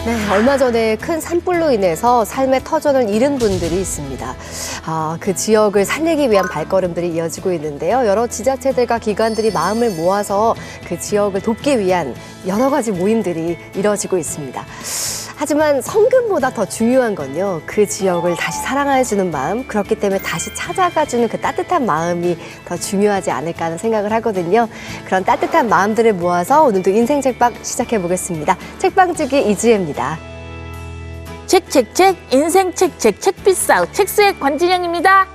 네, 얼마 전에 큰 산불로 인해서 삶의 터전을 잃은 분들이 있습니다. 그 지역을 살리기 위한 발걸음들이 이어지고 있는데요. 여러 지자체들과 기관들이 마음을 모아서 그 지역을 돕기 위한 여러 가지 모임들이 이뤄지고 있습니다. 하지만 성금보다 더 중요한 건요, 그 지역을 다시 사랑해주는 마음, 그렇기 때문에 다시 찾아가주는 그 따뜻한 마음이 더 중요하지 않을까 하는 생각을 하거든요. 그런 따뜻한 마음들을 모아서 오늘도 인생 책방 시작해 보겠습니다. 책방주기 이지혜입니다. 책책책 인생 책책 책비싸 책수의 권진영입니다.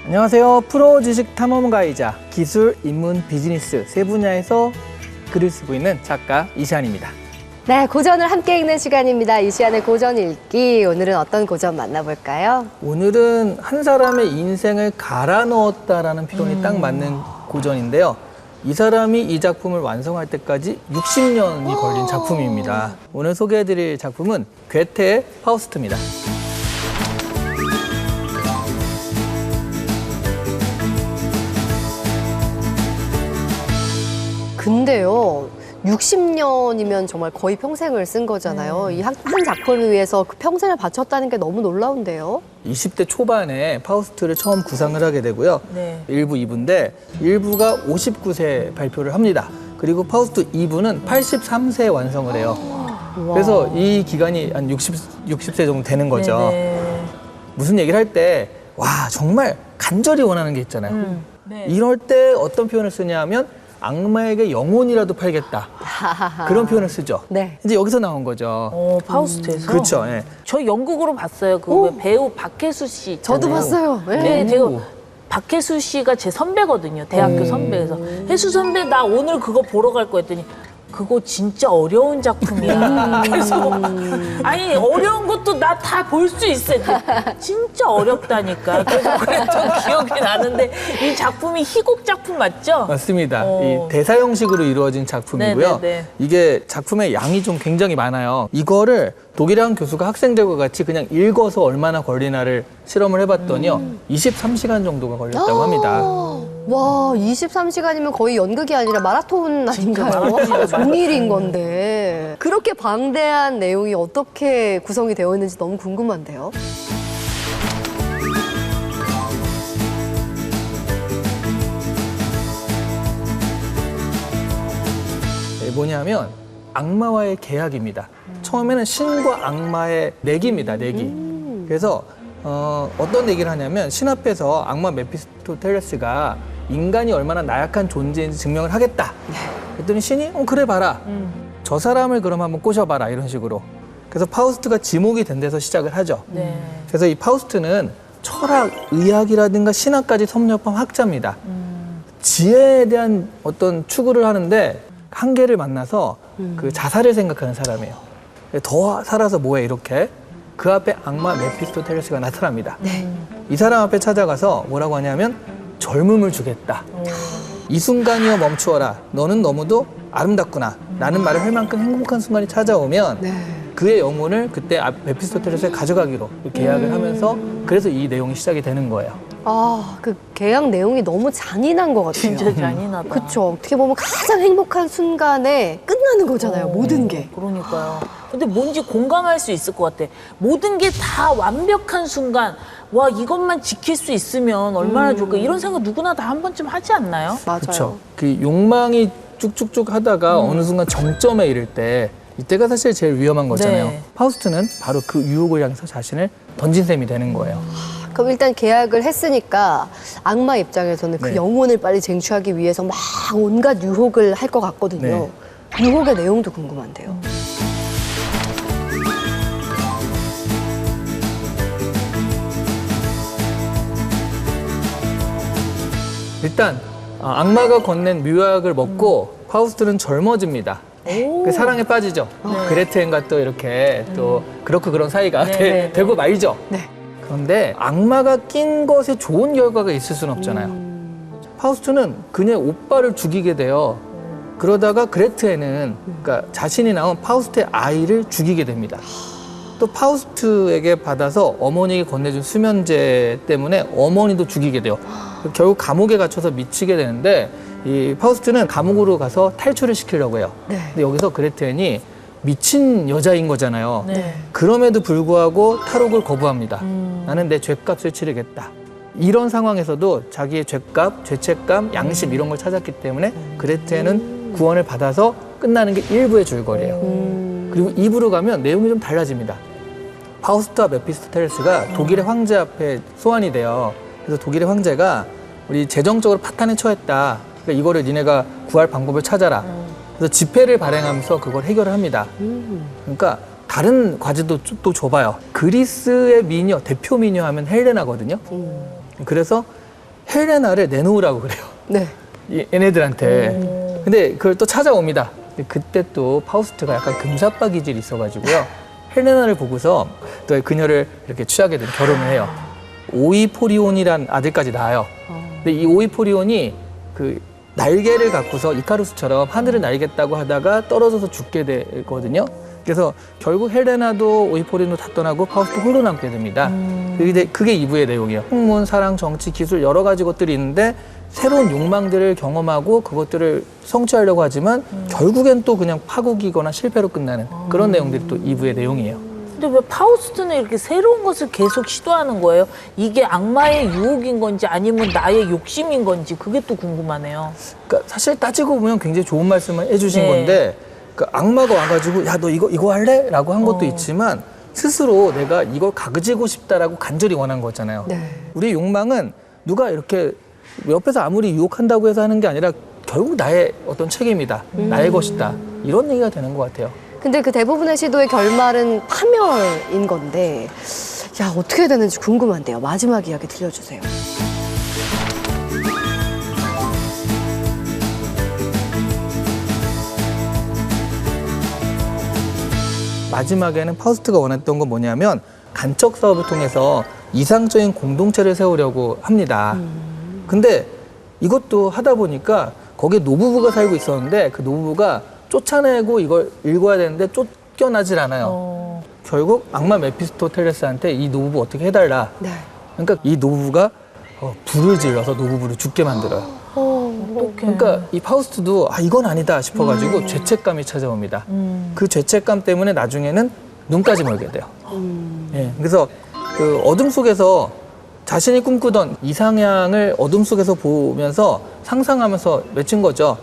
안녕하세요. 프로 주식 탐험가이자 기술, 인문, 비즈니스 세 분야에서 글을 쓰고 있는 작가 이시안입니다. 네, 고전을 함께 읽는 시간입니다. 이시안의 고전 읽기. 오늘은 어떤 고전 만나볼까요? 오늘은 한 사람의 인생을 갈아 넣었다라는 표현이 딱 맞는 고전인데요. 이 사람이 이 작품을 완성할 때까지 60년이 걸린 작품입니다. 오늘 소개해드릴 작품은 괴테의 파우스트입니다. 근데요, 60년이면 정말 거의 평생을 쓴 거잖아요. 이 한 작품을 위해서 그 평생을 바쳤다는 게 너무 놀라운데요. 20대 초반에 파우스트를 처음 구상을 하게 되고요. 네. 1부, 2부인데 1부가 59세 발표를 합니다. 그리고 파우스트 2부는 83세에 완성을 해요. 그래서 이 기간이 한 60세 정도 되는 거죠. 네네. 무슨 얘기를 할 때 와, 정말 간절히 원하는 게 있잖아요. 네. 이럴 때 어떤 표현을 쓰냐 하면 악마에게 영혼이라도 팔겠다. 그런 표현을 쓰죠. 네. 이제 여기서 나온 거죠. 파우스트에서. 그렇죠. 예. 저 연극으로 봤어요. 그 배우 박혜수 씨 있잖아요. 저도 봤어요. 네, 제가 박혜수 씨가 제 선배거든요. 대학교 선배에서. 혜수 선배 나 오늘 그거 보러 갈 거 했더니 그거 진짜 어려운 작품이야. 그래서 아니 어려운 것도 나 다 볼 수 있어. 진짜 어렵다니까. 그래서 그랬던 기억이 나는데 이 작품이 희곡 작품 맞죠? 맞습니다. 이 대사 형식으로 이루어진 작품이고요. 네네네. 이게 작품의 양이 좀 굉장히 많아요. 이거를 독일학 교수가 학생들과 같이 그냥 읽어서 얼마나 걸리나를 실험을 해봤더니요. 23시간 정도가 걸렸다고 합니다. 와, 23시간이면 거의 연극이 아니라 마라톤 아닌가요? 하루 종일인 건데. 그렇게 방대한 내용이 어떻게 구성이 되어 있는지 너무 궁금한데요. 뭐냐면 악마와의 계약입니다. 처음에는 신과 악마의 내기입니다. 내기. 그래서 어떤 얘기를 하냐면 신 앞에서 악마 메피스토텔레스가 인간이 얼마나 나약한 존재인지 증명을 하겠다. 그랬더니 신이 그래 봐라. 저 사람을 그럼 한번 꼬셔봐라. 이런 식으로. 그래서 파우스트가 지목이 된 데서 시작을 하죠. 네. 그래서 이 파우스트는 철학, 의학이라든가 신학까지 섭렵한 학자입니다. 지혜에 대한 어떤 추구를 하는데 한계를 만나서 그 자살을 생각하는 사람이에요. 더 살아서 뭐해 이렇게. 그 앞에 악마 메피스토텔레스가 나타납니다. 이 사람 앞에 찾아가서 뭐라고 하냐면 젊음을 주겠다. 이 순간이여 멈추어라. 너는 너무도 아름답구나. 라는 말을 할 만큼 행복한 순간이 찾아오면 그의 영혼을 그때 메피스토텔레스에 가져가기로 계약을 하면서 그래서 이 내용이 시작이 되는 거예요. 그 계약 내용이 너무 잔인한 것 같아요. 진짜 잔인하다. 그쵸. 어떻게 보면 가장 행복한 순간에 끝나는 거잖아요. 모든 게. 그러니까요. 근데 뭔지 공감할 수 있을 것 같아. 모든 게 다 완벽한 순간, 와, 이것만 지킬 수 있으면 얼마나 좋을까. 이런 생각 누구나 다 한 번쯤 하지 않나요? 맞아요. 그렇죠. 그 욕망이 쭉쭉쭉 하다가 어느 순간 정점에 이를 때 이때가 사실 제일 위험한 거잖아요. 네. 파우스트는 바로 그 유혹을 향해서 자신을 던진 셈이 되는 거예요. 그럼 일단 계약을 했으니까 악마 입장에서는 그 네. 영혼을 빨리 쟁취하기 위해서 막 온갖 유혹을 할 것 같거든요. 유혹의 내용도 궁금한데요. 일단 악마가 건넨 묘약을 먹고 파우스트는 젊어집니다. 그 사랑에 빠지죠. 그레텐과 또 이렇게 또 그렇고 그런 사이가 되고 말이죠. 네. 그런데 악마가 낀 것에 좋은 결과가 있을 수는 없잖아요. 파우스트는 그녀의 오빠를 죽이게 돼요. 그러다가 그레트에는 그러니까 자신이 낳은 파우스트의 아이를 죽이게 됩니다. 또 파우스트에게 받아서 어머니에게 건네준 수면제 때문에 어머니도 죽이게 돼요. 결국 감옥에 갇혀서 미치게 되는데 이 파우스트는 감옥으로 가서 탈출을 시키려고 해요. 네. 근데 여기서 그레텐이 미친 여자인 거잖아요. 네. 그럼에도 불구하고 탈옥을 거부합니다. 나는 내 죄값을 치르겠다. 이런 상황에서도 자기의 죄값, 죄책감, 양심 이런 걸 찾았기 때문에 그레테는 구원을 받아서 끝나는 게 1부의 줄거리예요. 그리고 2부로 가면 내용이 좀 달라집니다. 파우스트와 메피스토텔레스가 독일의 황제 앞에 소환이 돼요. 그래서 독일의 황제가 우리 재정적으로 파탄에 처했다. 그러니까 이거를 니네가 구할 방법을 찾아라. 그래서 집회를 발행하면서 그걸 해결을 합니다. 그러니까 다른 과제도 또 줘봐요. 그리스의 미녀, 대표 미녀 하면 헬레나거든요. 그래서 헬레나를 내놓으라고 그래요. 네. 얘네들한테. 근데 그걸 또 찾아옵니다. 근데 그때 또 파우스트가 약간 금사빠 기질이 있어가지고요. 헬레나를 보고서 또 그녀를 이렇게 취하게 되는 결혼을 해요. 오이포리온이란 아들까지 낳아요. 근데 이 오이포리온이 그 날개를 갖고서 이카루스처럼 하늘을 날겠다고 하다가 떨어져서 죽게 되거든요. 그래서 결국 헬레나도 오이포리온도 다 떠나고 파우스트 홀로 남게 됩니다. 그게 2부의 내용이에요. 학문, 사랑, 정치, 기술 여러 가지 것들이 있는데 새로운 욕망들을 경험하고 그것들을 성취하려고 하지만 결국엔 또 그냥 파국이거나 실패로 끝나는 그런 내용들이 또 2부의 내용이에요. 근데 왜 파우스트는 이렇게 새로운 것을 계속 시도하는 거예요? 이게 악마의 유혹인 건지 아니면 나의 욕심인 건지 그게 또 궁금하네요. 그러니까 사실 따지고 보면 굉장히 좋은 말씀을 해주신 네. 건데 그 악마가 와가지고 야 너 이거 할래? 라고 한 것도 있지만 스스로 내가 이걸 가지고 싶다라고 간절히 원한 거잖아요. 네. 우리 욕망은 누가 이렇게 옆에서 아무리 유혹한다고 해서 하는 게 아니라 결국 나의 어떤 책임이다. 나의 것이다. 이런 얘기가 되는 것 같아요. 근데 그 대부분의 시도의 결말은 파멸인 건데, 야, 어떻게 되는지 궁금한데요. 마지막 이야기 들려주세요. 마지막에는 파우스트가 원했던 건 뭐냐면 간척 사업을 통해서 이상적인 공동체를 세우려고 합니다. 근데 이것도 하다 보니까 거기에 노부부가 살고 있었는데 그 노부부가 쫓아내고 이걸 읽어야 되는데 쫓겨나질 않아요. 결국 악마 메피스토텔레스한테 이 노부부 어떻게 해달라. 네. 그러니까 이 노부부가 불을 질러서 노부부를 죽게 만들어요. 어떡해. 그러니까 이 파우스트도 이건 아니다 싶어가지고 죄책감이 찾아옵니다. 그 죄책감 때문에 나중에는 눈까지 멀게 돼요. 예, 그래서 그 어둠 속에서 자신이 꿈꾸던 이상향을 어둠 속에서 보면서 상상하면서 외친 거죠.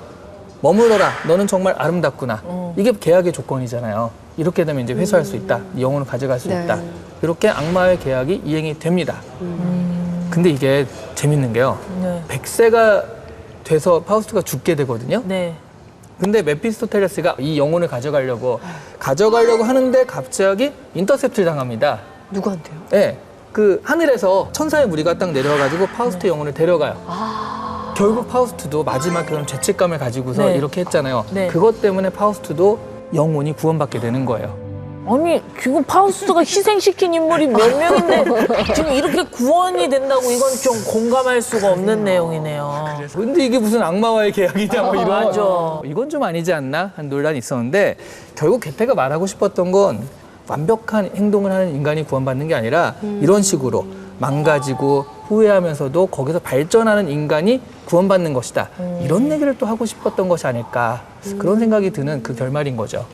머물러라. 너는 정말 아름답구나. 이게 계약의 조건이잖아요. 이렇게 되면 이제 회수할 수 있다. 영혼을 가져갈 수 네. 있다. 이렇게 악마의 계약이 이행이 됩니다. 근데 이게 재밌는 게요. 네. 100세가 돼서 파우스트가 죽게 되거든요. 네. 근데 메피스토텔레스가 이 영혼을 가져가려고 하는데 갑자기 인터셉트를 당합니다. 누구한테요? 네, 그 하늘에서 천사의 무리가 딱 내려와가지고 파우스트의 영혼을 데려가요. 결국 파우스트도 마지막 그런 죄책감을 가지고서 네. 이렇게 했잖아요. 네. 그것 때문에 파우스트도 영혼이 구원받게 되는 거예요. 아니 지금 파우스트가 희생시킨 인물이 몇 명인데 지금 이렇게 구원이 된다고 이건 좀 공감할 수가 없는 내용이네요. 근데 이게 무슨 악마와의 계약이냐 뭐 이런. 맞아. 이건 좀 아니지 않나 하는 논란이 있었는데 결국 게테가 말하고 싶었던 건 완벽한 행동을 하는 인간이 구원받는 게 아니라 이런 식으로 망가지고 후회하면서도 거기서 발전하는 인간이 구원받는 것이다. 이런 얘기를 또 하고 싶었던 것이 아닐까. 그런 생각이 드는 그 결말인 거죠.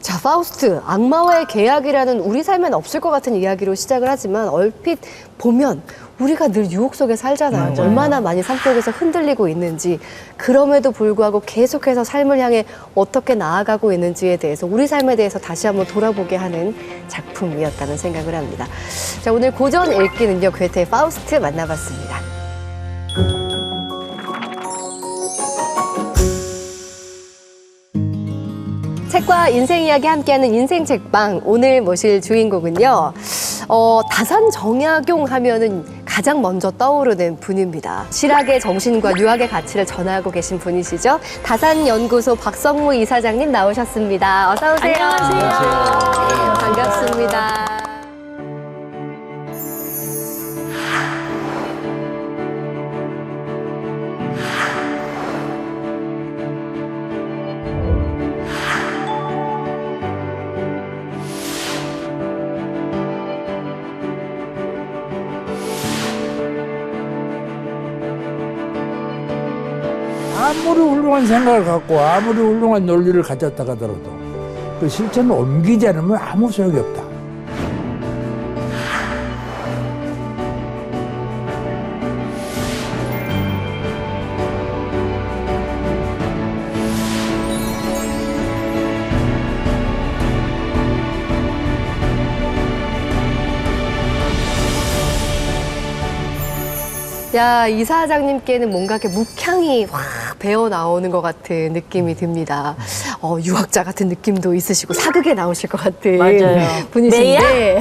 자, 파우스트, 악마와의 계약이라는 우리 삶엔 없을 것 같은 이야기로 시작을 하지만 얼핏 보면 우리가 늘 유혹 속에 살잖아요. 맞아요. 얼마나 많이 삶 속에서 흔들리고 있는지, 그럼에도 불구하고 계속해서 삶을 향해 어떻게 나아가고 있는지에 대해서 우리 삶에 대해서 다시 한번 돌아보게 하는 작품이었다는 생각을 합니다. 자, 오늘 고전 읽기는요, 괴테의 파우스트 만나봤습니다. 책과 인생 이야기 함께하는 인생 책방, 오늘 모실 주인공은요, 다산 정약용 하면은 가장 먼저 떠오르는 분입니다. 실학의 정신과 유학의 가치를 전하고 계신 분이시죠. 다산연구소 박성무 이사장님 나오셨습니다. 어서 오세요. 안녕하세요. 네, 반갑습니다. 아무리 훌륭한 생각을 갖고 아무리 훌륭한 논리를 가졌다 하더라도 그 실천을 옮기지 않으면 아무 소용이 없다. 야, 이사장님께는 뭔가 이렇게 묵향이 확 배어 나오는 것 같은 느낌이 듭니다. 유학자 같은 느낌도 있으시고 사극에 나오실 것 같은 맞아요. 분이신데.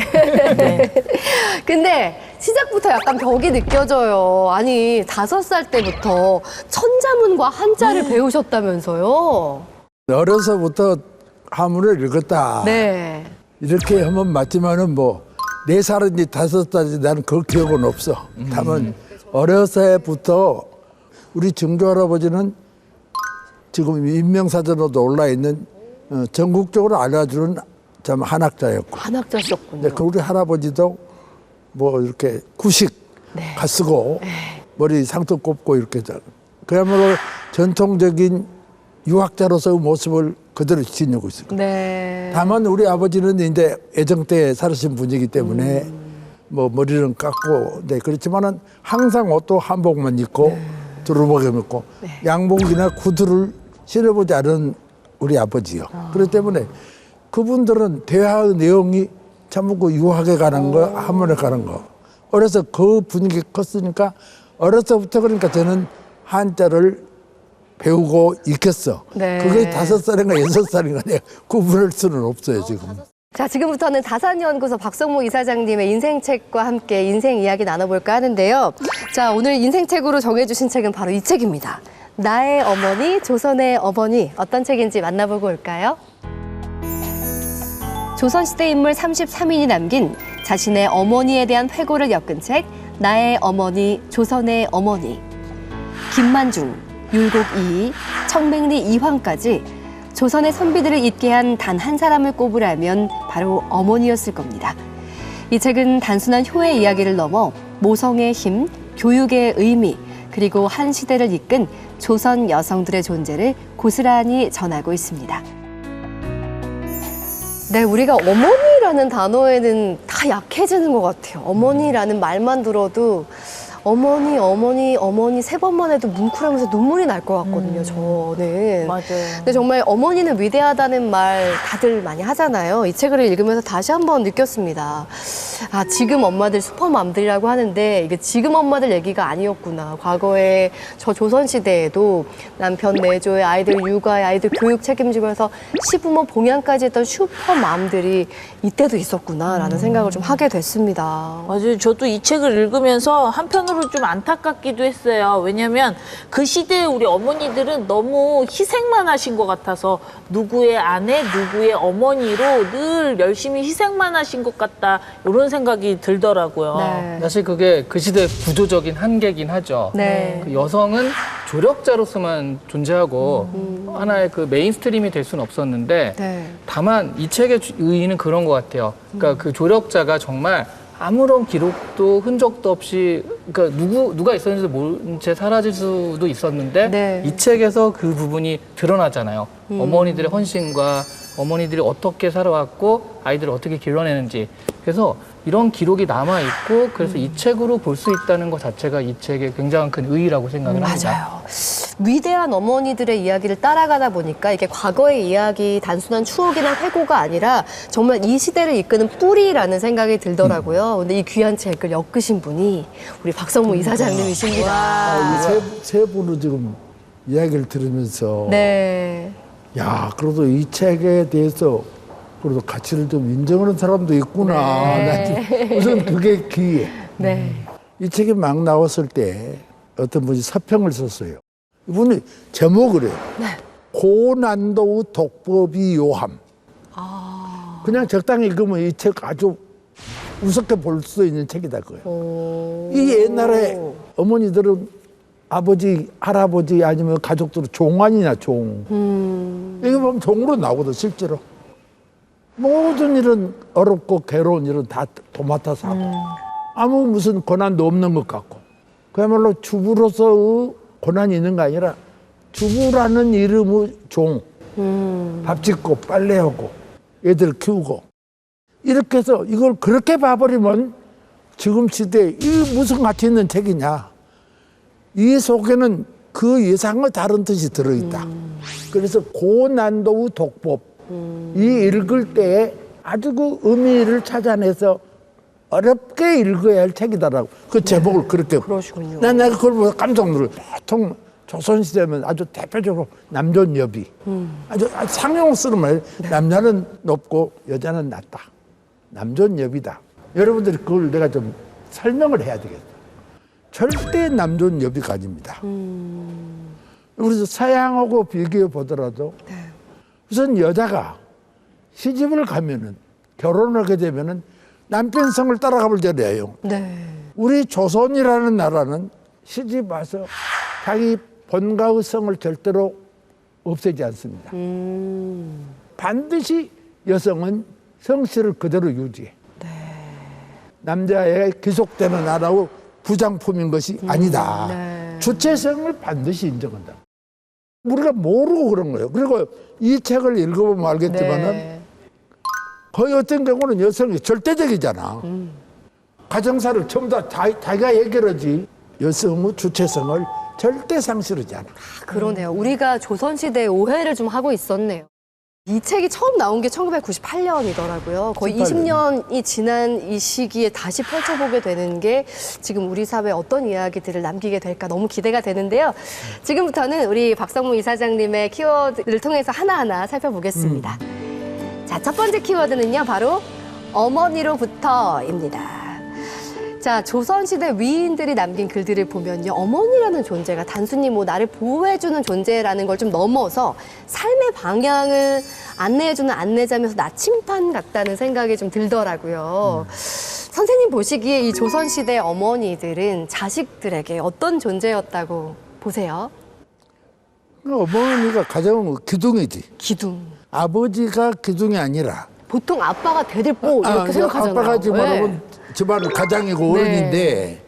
근데 시작부터 약간 벽이 느껴져요. 아니, 5살 때부터 천자문과 한자를 배우셨다면서요? 어려서부터 한문을 읽었다. 네. 이렇게 하면 맞지만은 뭐 4살인지 5살인지 나는 그 기억은 없어. 다만 어려서부터 우리 증조 할아버지는 지금 인명사전으로도 올라 있는 전국적으로 알려주는 참 한학자였고. 한학자셨군요. 근데 그 우리 할아버지도 뭐 이렇게 구식 가 쓰고 머리 상투 꼽고 이렇게 그야말로 전통적인 유학자로서의 모습을 그대로 지니고 있습니다. 네. 다만 우리 아버지는 이제 애정 때 살으신 분이기 때문에 뭐 머리는 깎고 네 그렇지만은 항상 옷도 한복만 입고 두루마기 입고 양복이나 구두를 신어보지 않은 우리 아버지요. 그렇기 때문에 그분들은 대화의 내용이 전부 그 유학에 가는 거, 한문에 가는 거. 어려서 그 분위기 컸으니까 어려서부터 그러니까 저는 한자를 배우고 익혔어. 네. 그게 5살인가 6살인가 내가 구분할 수는 없어요, 지금. 자, 지금부터는 다산연구소 박성모 이사장님의 인생책과 함께 인생 이야기 나눠볼까 하는데요. 자, 오늘 인생책으로 정해주신 책은 바로 이 책입니다. 나의 어머니, 조선의 어머니. 어떤 책인지 만나보고 올까요? 조선시대 인물 33인이 남긴 자신의 어머니에 대한 회고를 엮은 책, 나의 어머니, 조선의 어머니. 김만중, 율곡 이이, 청맹리 이황까지 조선의 선비들을 잇게 한 단 한 사람을 꼽으라면 바로 어머니였을 겁니다. 이 책은 단순한 효의 이야기를 넘어 모성의 힘, 교육의 의미, 그리고 한 시대를 이끈 조선 여성들의 존재를 고스란히 전하고 있습니다. 네, 우리가 어머니라는 단어에는 다 약해지는 것 같아요. 어머니라는 말만 들어도 어머니, 어머니, 어머니 3번만 해도 뭉클하면서 눈물이 날 것 같거든요, 저는. 맞아요. 근데 정말 어머니는 위대하다는 말 다들 많이 하잖아요. 이 책을 읽으면서 다시 한번 느꼈습니다. 아, 지금 엄마들 슈퍼맘들이라고 하는데 이게 지금 엄마들 얘기가 아니었구나. 과거에 저 조선시대에도 남편 내조에 아이들 육아에 아이들 교육 책임지면서 시부모 봉양까지 했던 슈퍼맘들이 이때도 있었구나라는 생각을 좀 하게 됐습니다. 맞아요. 저도 이 책을 읽으면서 한편으로 좀 안타깝기도 했어요. 왜냐하면 그 시대에 우리 어머니들은 너무 희생만 하신 것 같아서 누구의 아내, 누구의 어머니로 늘 열심히 희생만 하신 것 같다. 이런 생각이 들더라고요. 네. 사실 그게 그 시대의 구조적인 한계긴 하죠. 네. 그 여성은 조력자로서만 존재하고 하나의 그 메인스트림이 될 수는 없었는데 네. 다만 이 책의 의의는 그런 것 같아요. 그러니까 그 조력자가 정말 아무런 기록도 흔적도 없이 그러니까 누가 있었는지도 모른 채 사라질 수도 있었는데 네. 이 책에서 그 부분이 드러나잖아요. 어머니들의 헌신과 어머니들이 어떻게 살아왔고 아이들을 어떻게 길러내는지. 그래서 이런 기록이 남아있고 그래서 이 책으로 볼 수 있다는 것 자체가 이 책의 굉장히 큰 의의라고 생각을 합니다. 맞아요. 위대한 어머니들의 이야기를 따라가다 보니까 이게 과거의 이야기, 단순한 추억이나 회고가 아니라 정말 이 시대를 이끄는 뿌리라는 생각이 들더라고요. 근데 이 귀한 책을 엮으신 분이 우리 박성모 이사장님이십니다. 세 분을 지금 이야기를 들으면서 네. 야, 그래도 이 책에 대해서 그래도 가치를 좀 인정하는 사람도 있구나. 난 우선 그게 기회. 네. 이 책이 막 나왔을 때 어떤 분이 서평을 썼어요. 이분이 제목을 해요. 고난도의 독법이 요함. 그냥 적당히 읽으면 이 책 아주 우습게 볼 수 있는 책이다 그거예요. 이 옛날에 어머니들은 아버지, 할아버지 아니면 가족들은 종아니냐 종. 이거 보면 종으로 나오거든 실제로. 모든 일은 어렵고 괴로운 일은 다 도맡아 사고 아무 무슨 고난도 없는 것 같고 그야말로 주부로서의 고난이 있는 게 아니라 주부라는 이름의 종. 밥 짓고 빨래하고 애들 키우고 이렇게 해서 이걸 그렇게 봐버리면 지금 시대에 이 무슨 가치 있는 책이냐. 이 속에는 그 예상과 다른 뜻이 들어있다. 그래서 고난도의 독법. 이 읽을 때에 아주 그 의미를 찾아내서 어렵게 읽어야 할 책이다라고 그 제목을 그렇게. 그러시군요. 내가 그걸 보고 깜짝 놀랐어요. 보통 조선시대면 아주 대표적으로 남존여비. 아주 상용 쓰는 말. 남자는 높고 여자는 낮다. 남존여비다. 여러분들이 그걸 내가 좀 설명을 해야 되겠다. 절대 남존여비가 아닙니다. 그래서 서양하고 비교해 보더라도 우선 여자가 시집을 가면은 결혼을 하게 되면은 남편 성을 따라가 볼잖아요. 네. 우리 조선이라는 나라는 시집 와서 자기 본가의 성을 절대로 없애지 않습니다. 반드시 여성은 성씨를 그대로 유지해. 남자의 귀속되는 나라의 부장품인 것이 아니다. 네. 주체성을 반드시 인정한다. 우리가 모르고 그런 거예요. 그리고 이 책을 읽어보면 알겠지만은 네. 거의 어떤 경우는 여성이 절대적이잖아. 가정사를 전부 다 자기가 해결하지 여성의 주체성을 절대 상실하지 않아. 그러네요. 우리가 조선시대의 오해를 좀 하고 있었네요. 이 책이 처음 나온 게 1998년이더라고요. 거의 20년이 지난 이 시기에 다시 펼쳐보게 되는 게 지금 우리 사회에 어떤 이야기들을 남기게 될까 너무 기대가 되는데요. 지금부터는 우리 박성무 이사장님의 키워드를 통해서 하나하나 살펴보겠습니다. 자, 첫 번째 키워드는요, 바로 어머니로부터입니다. 자, 조선시대 위인들이 남긴 글들을 보면요, 어머니라는 존재가 단순히 뭐 나를 보호해주는 존재라는 걸 좀 넘어서 삶의 방향을 안내해주는 안내자면서 나침반 같다는 생각이 좀 들더라고요. 선생님 보시기에 이 조선시대 어머니들은 자식들에게 어떤 존재였다고 보세요? 어머니가 가정은 기둥이지. 기둥. 아버지가 기둥이 아니라 보통 아빠가 대들보 이렇게 생각하잖아요. 아빠가 집안은 네. 집안의 가장이고 어른인데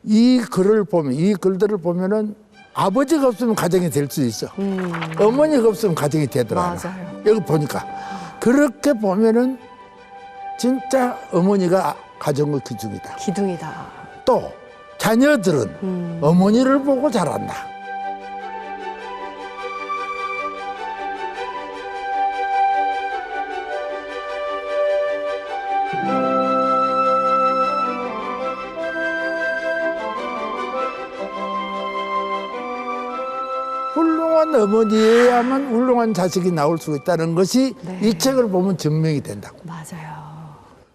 이 글을 보면 이 글들을 보면은 아버지가 없으면 가정이 될 수 있어. 어머니가 없으면 가정이 되더라. 맞아요. 여기 보니까 그렇게 보면은 진짜 어머니가 가정의 기둥이다. 기둥이다. 또 자녀들은 어머니를 보고 자란다. 훌륭한 어머니에야만 훌륭한 자식이 나올 수 있다는 것이 네. 이 책을 보면 증명이 된다고. 맞아요.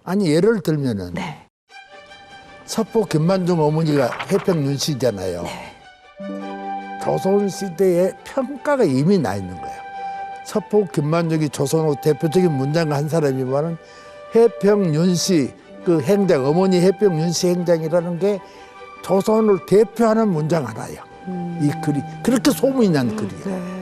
아니 예를 들면은 네. 서포 김만중 어머니가 해평윤 씨잖아요. 조선시대에 평가가 이미 나 있는 거예요. 서포 김만중이 조선의 대표적인 문장 한 사람이면은 해평윤 씨 그 행장 어머니 해평윤 씨 행장이라는 게 조선을 대표하는 문장 하나예요. 이 글이 그렇게 소문이 난 글이에요. 네.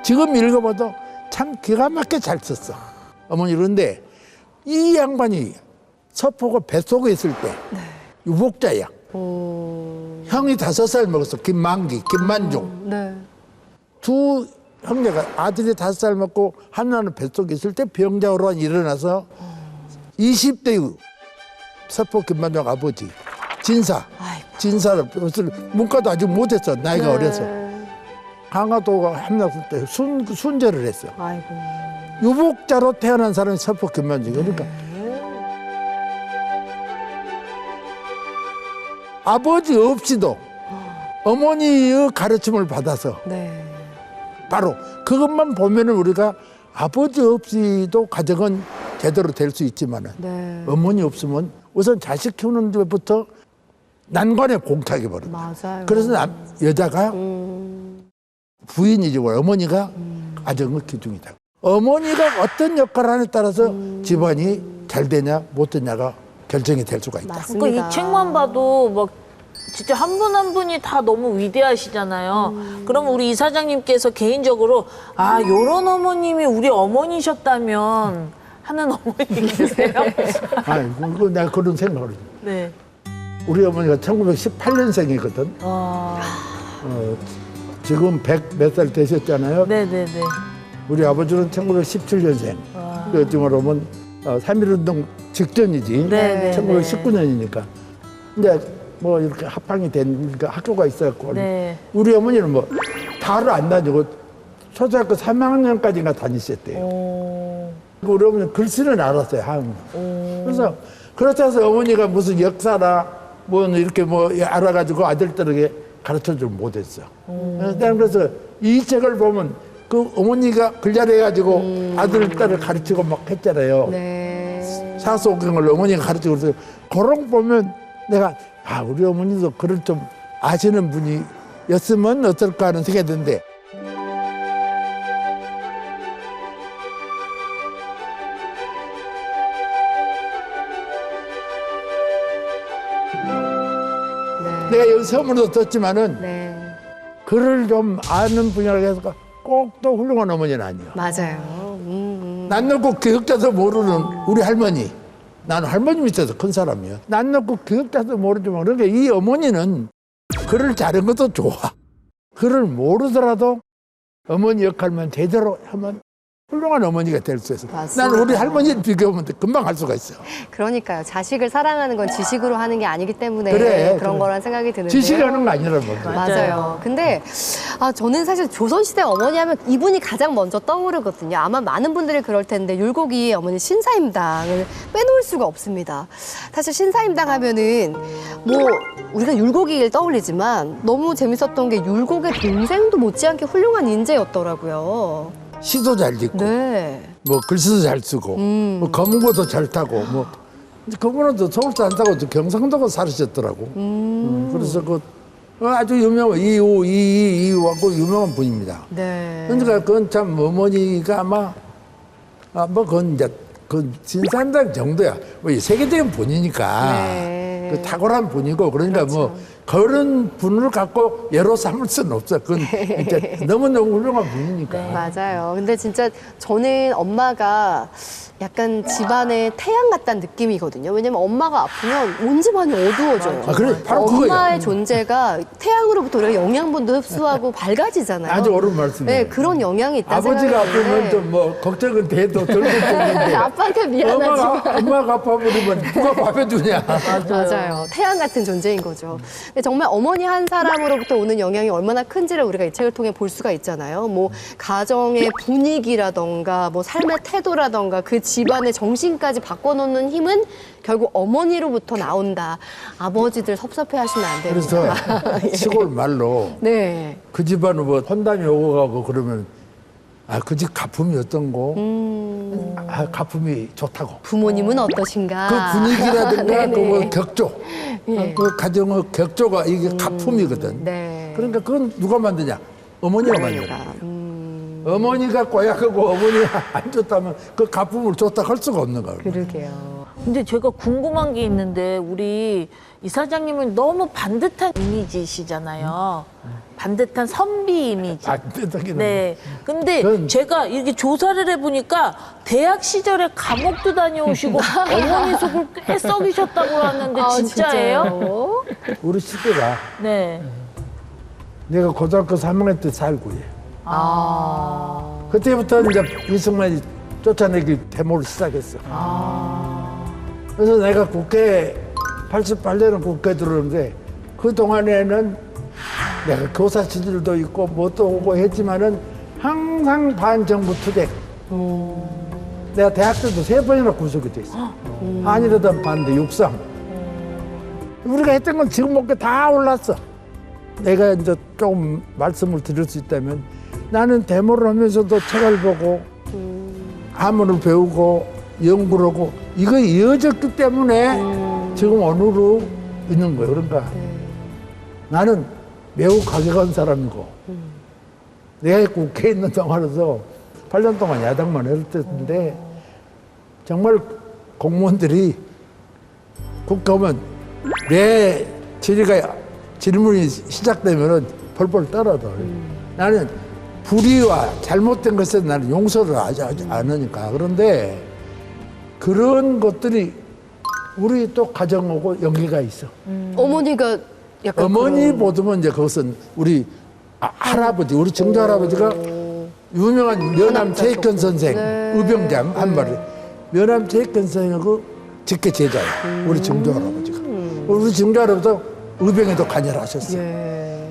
지금 읽어봐도 참 기가 막히게 잘 썼어. 어머니 그런데 이 양반이 서포가 뱃속에 있을 때 유복자야. 형이 5살 먹었어. 김만기, 김만중. 네. 두 형제가 아들이 5살 먹고 하나는 뱃속에 있을 때 병자호란 일어나서 20대의 서포 김만중 아버지 진사. 아이고. 진사를 문과도 아직 못했어. 나이가 네. 어려서. 강화도가 함났을 때 순제를 했어. 아이고. 유복자로 태어난 사람이 서포 김만중. 그러니까 아버지 없이도 어머니의 가르침을 받아서 네. 바로 그것만 보면은 우리가 아버지 없이도 가정은 제대로 될 수 있지만은 네. 어머니 없으면 우선 자식 키우는 데부터 난관에 공탁이 벌어. 맞아요. 그래서 여자가 부인이지 어머니가 가정의 기둥이다. 어머니가 어떤 역할을 하느냐에 따라서 집안이 잘 되냐 못 되냐가 결정이 될 수가 있다. 맞습니다. 그러니까 이 책만 봐도 막 진짜 한 분 한 분이 다 너무 위대하시잖아요. 그러면 우리 이사장님께서 개인적으로 아 요런 어머님이 우리 어머니셨다면 하는 어머니 계세요? 아이고, 내가 그런 생각을 해. 네. 우리 어머니가 1918년생이거든. 지금 100 몇 살 되셨잖아요. 네네네. 우리 아버지는 1917년생. 어찌 말하면 3.1운동 직전이지. 네, 1919년이니까. 근데 뭐 이렇게 합방이 되니까 학교가 있었고. 네. 우리 어머니는 뭐 다를 안 다니고 초등학교 3학년까지가 다니셨대요. 우리 어머니는 글씨는 알았어요, 한국. 그래서 그렇지 않아서 어머니가 무슨 역사나 뭐 이렇게 뭐 알아가지고 아들들에게 가르쳐 줄 못했어. 그래서 이 책을 보면 그 어머니가 글 잘해가지고 아들, 딸을 가르치고 막 했잖아요. 네. 사소경을 어머니가 가르치고 그래서 그런 거 보면 내가 아, 우리 어머니도 글을 좀 아시는 분이었으면 어떨까 하는 생각이 드는데 내가 여기 서문도 썼지만은 네. 글을 좀 아는 분야라고 해서 꼭 또 훌륭한 어머니는 아니야. 맞아요. 난 놓고 교육자도 모르는 우리 할머니. 나는 할머니 밑에서 큰 사람이야. 난 놓고 교육자도 모르지만 그러니까 이 어머니는 글을 잘한 것도 좋아. 글을 모르더라도 어머니 역할만 제대로 하면 훌륭한 어머니가 될 수 있어. 맞습니다. 난 우리 할머니를 비교하면 금방 할 수가 있어. 그러니까요. 자식을 사랑하는 건 지식으로 하는 게 아니기 때문에 그래, 그런 그래. 거란 생각이 드는데요. 지식하는 거 아니란 말이야. 맞아요. 근데 저는 사실 조선시대 어머니 하면 이분이 가장 먼저 떠오르거든요. 아마 많은 분들이 그럴 텐데 율곡이 어머니 신사임당을 빼놓을 수가 없습니다. 사실 신사임당 하면은 뭐 우리가 율곡이를 떠올리지만 너무 재밌었던 게 율곡의 동생도 못지않게 훌륭한 인재였더라고요. 시도 잘 짓고 네. 뭐 글씨도 잘 쓰고 뭐 검은고도 잘 타고 뭐 그분은 또 서울도 안 타고 또 경상도가 살으셨더라고. 그래서 그 아주 유명한 이우하고 유명한 분입니다. 네. 그러니까 그건 참 어머니가 아마 뭐 그건 이제 그 신사임당 정도야. 뭐 세계적인 분이니까 네. 그 탁월한 분이고 그러니까 그렇죠. 뭐 그런 분을 갖고 예로 삼을 수는 없어. 그건 이제 너무너무 훌륭한 분이니까. 맞아요. 근데 진짜 저는 엄마가 약간 집안의 태양 같다는 느낌이거든요. 왜냐면 엄마가 아프면 온 집안이 어두워져요. 아, 그래. 바로 엄마의 그거예요. 존재가 태양으로부터 우리가 영양분도 흡수하고 밝아지잖아요. 아주 옳은 말씀이에요. 네, 그런 영향이 있다 아버지가 아프면 생각하는데 좀 뭐 걱정은 돼도 덜 걱정인데 아빠한테 미안하지만 엄마가 아파버리면 누가 밥해주냐. 맞아요. 태양 같은 존재인 거죠. 근데 정말 어머니 한 사람으로부터 오는 영향이 얼마나 큰지를 우리가 이 책을 통해 볼 수가 있잖아요. 뭐 가정의 분위기라던가 뭐 삶의 태도라던가 그 집안의 정신까지 바꿔놓는 힘은 결국 어머니로부터 나온다. 아버지들 섭섭해하시면 안 됩니다. 그래서 시골 말로 네. 그 집안은 뭐 혼담이 오고 가고 그러면 아, 그 집 가품이 어떤고? 아, 가품이 좋다고. 부모님은 어떠신가? 그 분위기라든가 네네. 그 격조. 그 가정의 격조가 이게 가품이거든. 네. 그러니까 그건 누가 만드냐? 어머니가 만들어. 어머니가 꼬약하고 어머니가 안 좋다면 그 가품을 좋다 할 수가 없는 거예요. 그러게요. 근데 제가 궁금한 게 있는데 우리 이사장님은 너무 반듯한 이미지시잖아요. 반듯한 선비 이미지. 반듯하기는. 네. 근데 그건- 제가 이렇게 조사를 해보니까 대학 시절에 감옥도 다녀오시고 어머니 속을 꽤 썩이셨다고 하는데 진짜예요? 진짜요? 우리 시대가 네. 내가 고등학교 3학년 때 살고 해. 아. 그때부터 이제 이승만이 쫓아내기 데모를 시작했어. 그래서 내가 국회 88년은 국회 들어오는데 그 동안에는 내가 교사 시절도 있고 뭣도 오고 했지만은 항상 반정부 투쟁. 내가 대학 때도 3번이나 구속이 됐어. 한일회담 반대 육상. 우리가 했던 건 지금 먹게 다 올랐어. 내가 이제 조금 말씀을 드릴 수 있다면 나는 데모를 하면서도 책을 보고 한문을 배우고 연구를 하고 이거 이어졌기 때문에 지금 오늘로 있는 거예요. 그러니까 나는 매우 가격한 사람이고 내가 국회에 있는 동안에서 8년 동안 야당만 했을 정말 공무원들이 국회 오면 내 질의가 질문이 시작되면은 펄펄 떨어져. 나는 불의와 잘못된 것에 나는 용서를 하지 않으니까. 그런데 그런 것들이 우리 또 가정하고 연계가 있어. 어머니가 약간 어머니 그런- 보면 이제 그것은 우리 할아버지, 우리 증조 할아버지가 유명한 면함 최익현 선생, 네. 의병장 한 말이 면함 최익현 선생하고 직계 제자예요. 우리 증조 할아버지가. 우리 증조 할아버지도 의병에도 관여하셨어요. 예.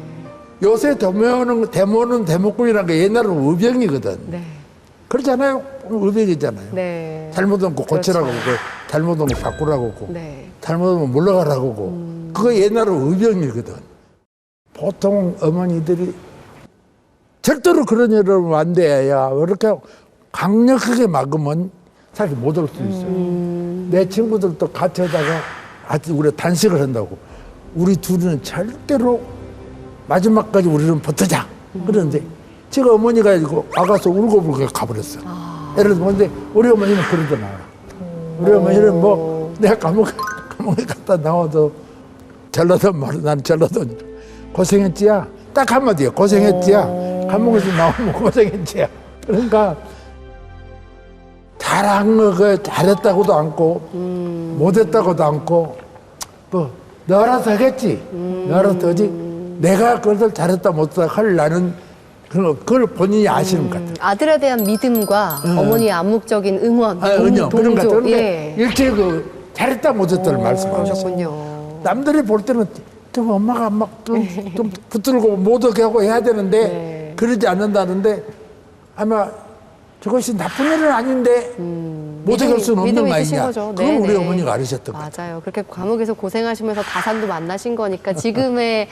요새 대모는 대목군이라는 게 옛날은 의병이거든. 네. 그렇잖아요. 의병이잖아요. 네. 잘못하면 그 고치라고 그렇죠. 하고, 잘못하면 바꾸라고 하고, 네. 잘못하면 물러가라고 하고. 그거 옛날은 의병이거든. 보통 어머니들이 절대로 그런 일을 하면 안 돼. 야, 이렇게 강력하게 막으면 사실 못 올 수 있어요. 내 친구들도 같이 하다가 아직 우리 단식을 한다고. 우리 둘은 절대로 마지막까지 우리는 버티자. 그런데 지금 어머니가 이거 아가서 울고불고 가버렸어. 예를 들면 근데 우리 어머니는 그러더나. 우리 어머니는 뭐 내가 감옥에 갔다 나와도 잘라던 말은 난 잘라던 고생했지야. 딱 한마디야. 고생했지야. 감옥에서 나오면 고생했지야. 그러니까 잘한 거 잘했다고도 않고 못했다고도 않고 뭐 너 알아서 하겠지. 너 알아서 하지. 내가 그걸 잘했다 못했다 할 나는 그걸 본인이 아시는 것 같아요. 아들에 대한 믿음과 어머니의 암묵적인 응원, 은요. 그런 것 동조. 같아요. 예. 일체 그 잘했다 못했다를 말씀하셨어요. 그러셨군요. 남들이 볼 때는 좀 엄마가 막 좀 붙들고 못 오게 하고 해야 되는데 네. 그러지 않는다는데 아마 저것이 나쁜 일은 아닌데 못 오게 할 수는 없는 믿음이 있으신 마이냐. 거죠. 그건 네, 우리 네. 어머니가 알으셨던 거예요. 맞아요. 그렇게 감옥에서 고생하시면서 다산도 만나신 거니까 지금의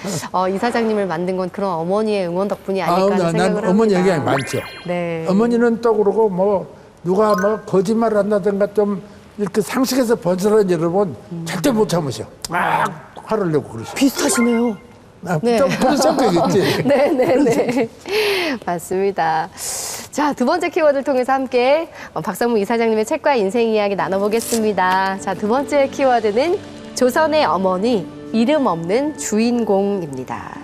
이사장님을 만든 건 그런 어머니의 응원 덕분이 아닐까 하는 난 생각을 합니다. 어머니 얘기가 많죠. 네. 어머니는 또 그러고 뭐 누가 뭐 거짓말을 한다든가 좀 이렇게 상식에서 벗어난 일을 보면 절대 못 참으셔. 막 화를 내고 그러셔. 비슷하시네요. 네. 좀 그런 성격이겠지. 네네네. 맞습니다. 자, 두 번째 키워드를 통해서 함께 박성무 이사장님의 책과 인생 이야기 나눠보겠습니다. 자, 두 번째 키워드는 조선의 어머니, 이름 없는 주인공입니다.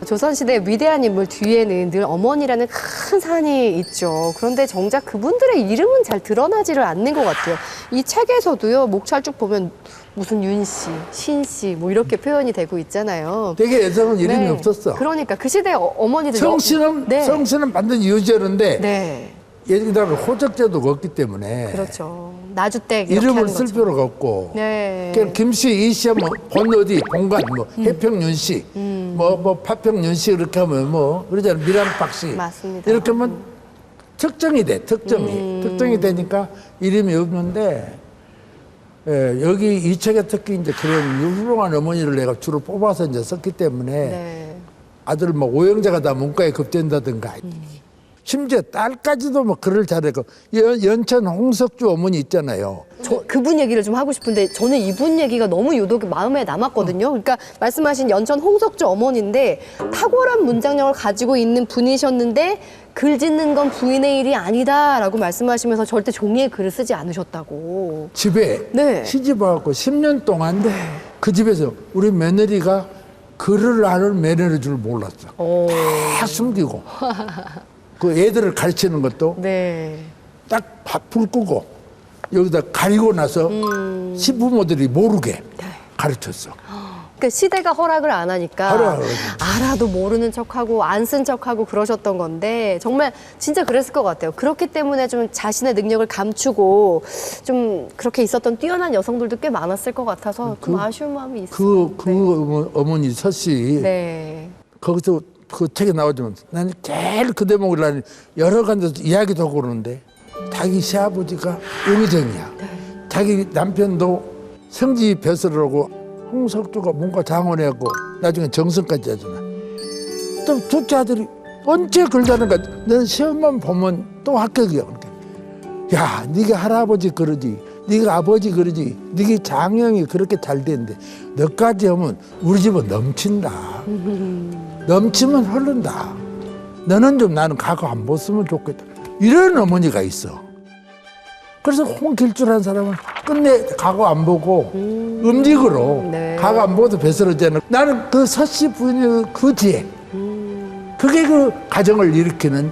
조선시대의 위대한 인물 뒤에는 늘 어머니라는 큰 산이 있죠. 그런데 정작 그분들의 이름은 잘 드러나지를 않는 것 같아요. 이 책에서도요, 목차를 쭉 보면 무슨 윤씨, 신씨 뭐 이렇게 표현이 되고 있잖아요. 되게 여성은 이름이 네. 없었어. 그러니까 그 시대 어머니들 성씨는 네. 성씨는 반드시 유지하는데 네. 옛날에 호적제도가 없기 때문에 그렇죠. 나주댁 이렇게 이름을 하는 쓸 거죠. 필요가 없고 네. 그냥 김씨, 이씨 하면 본 어디, 본관, 뭐 해평윤씨, 뭐 파평윤씨 이렇게 하면 뭐 그러잖아요. 미랑박씨 맞습니다. 이렇게 하면 특정이 돼. 특정이 되니까 이름이 없는데 여기 이 책에 특히 이제 그런 유명한 어머니를 내가 주로 뽑아서 이제 썼기 때문에 네. 아들 뭐 오영자가 다 문과에 급제한다든가 심지어 딸까지도 뭐 글을 잘하고 연천 홍석주 어머니 있잖아요. 그분 얘기를 좀 하고 싶은데 저는 이분 얘기가 너무 유독 마음에 남았거든요. 그러니까 말씀하신 연천 홍석주 어머니인데 탁월한 문장력을 가지고 있는 분이셨는데 글 짓는 건 부인의 일이 아니다라고 말씀하시면서 절대 종이에 글을 쓰지 않으셨다고. 집에 네. 시집 와갖고 10년 동안 그 집에서 우리 며느리가 글을 아는 며느리인 줄 몰랐어. 다 숨기고 그 애들을 가르치는 것도 네. 딱 불 끄고 여기다 가리고 나서 시부모들이 모르게 가르쳤어. 그러니까 시대가 허락을 안 하니까 허락을 하지. 알아도 모르는 척하고 안 쓴 척하고 그러셨던 건데 정말 진짜 그랬을 것 같아요. 그렇기 때문에 좀 자신의 능력을 감추고 좀 그렇게 있었던 뛰어난 여성들도 꽤 많았을 것 같아서 좀 아쉬운 마음이 있어요. 그 어머니 서씨 네. 거기서 그 책에 나오지만 나는 제일 그 대목을 나는 여러 가지 이야기도 하고 그러는데 자기 시아버지가 용의정이야. 자기 남편도 성지 벼슬을 하고 홍석주가 문과 장원해갖고 나중에 정선까지 하잖아. 또 둘째 아들이 언제 글자는가 넌 시험만 보면 또 합격이야. 야 네가 할아버지 그러지 네가 아버지 그러지 네가 장형이 그렇게 잘 되는데 너까지 하면 우리 집은 넘친다. 넘치면 흐른다. 너는 좀 나는 각오 안 벗으면 좋겠다. 이런 어머니가 있어. 그래서 홍길주라는 사람은 끝내 가고 안 보고 음직으로 네. 가고 안 보고도 배설하잖아. 나는 그 서씨 부인의 그 지혜, 그게 그 가정을 일으키는,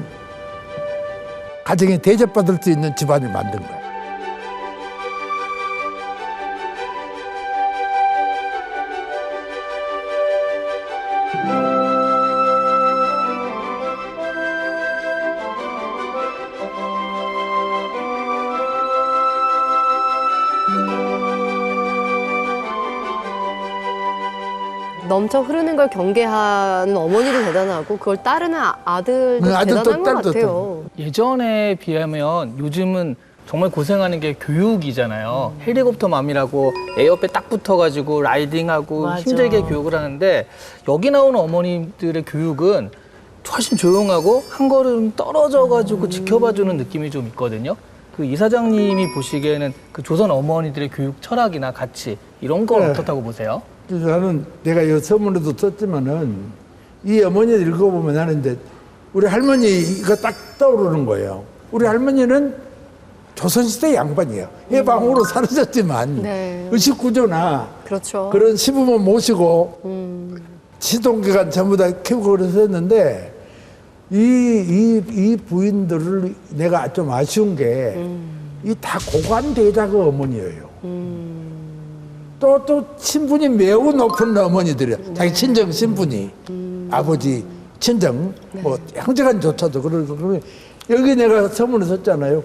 가정에 대접받을 수 있는 집안을 만든 거야. 넘쳐 흐르는 걸 경계하는 어머니도 대단하고 그걸 따르는 아들도 아들도 대단한 것 딸도 같아요. 예전에 비하면 요즘은 정말 고생하는 게 교육이잖아요. 헬리콥터 맘이라고 에어배 딱 붙어가지고 라이딩하고 맞아. 힘들게 교육을 하는데 여기 나오는 어머님들의 교육은 훨씬 조용하고 한 걸음 떨어져가지고 지켜봐주는 느낌이 좀 있거든요. 그 이사장님이 보시기에는 그 조선 어머니들의 교육 철학이나 가치 이런 건 네. 어떻다고 보세요? 나는 내가 이 서문에도 썼지만은 이 어머니를 읽어보면 나는 이제 우리 할머니가 딱 떠오르는 거예요. 우리 할머니는 조선시대 양반이에요. 해방으로 사라졌지만 네. 의식구조나 그렇죠. 그런 시부모 모시고 시동기간 전부 다 키우고 그래서 했는데 이 부인들을 내가 좀 아쉬운 게 이 다 고관대자가 어머니예요. 또 신분이 매우 높은 어머니들이에요. 자기 친정 신분이 아버지 친정 뭐 형제간조차도 그러고 여기 내가 서문을 썼잖아요.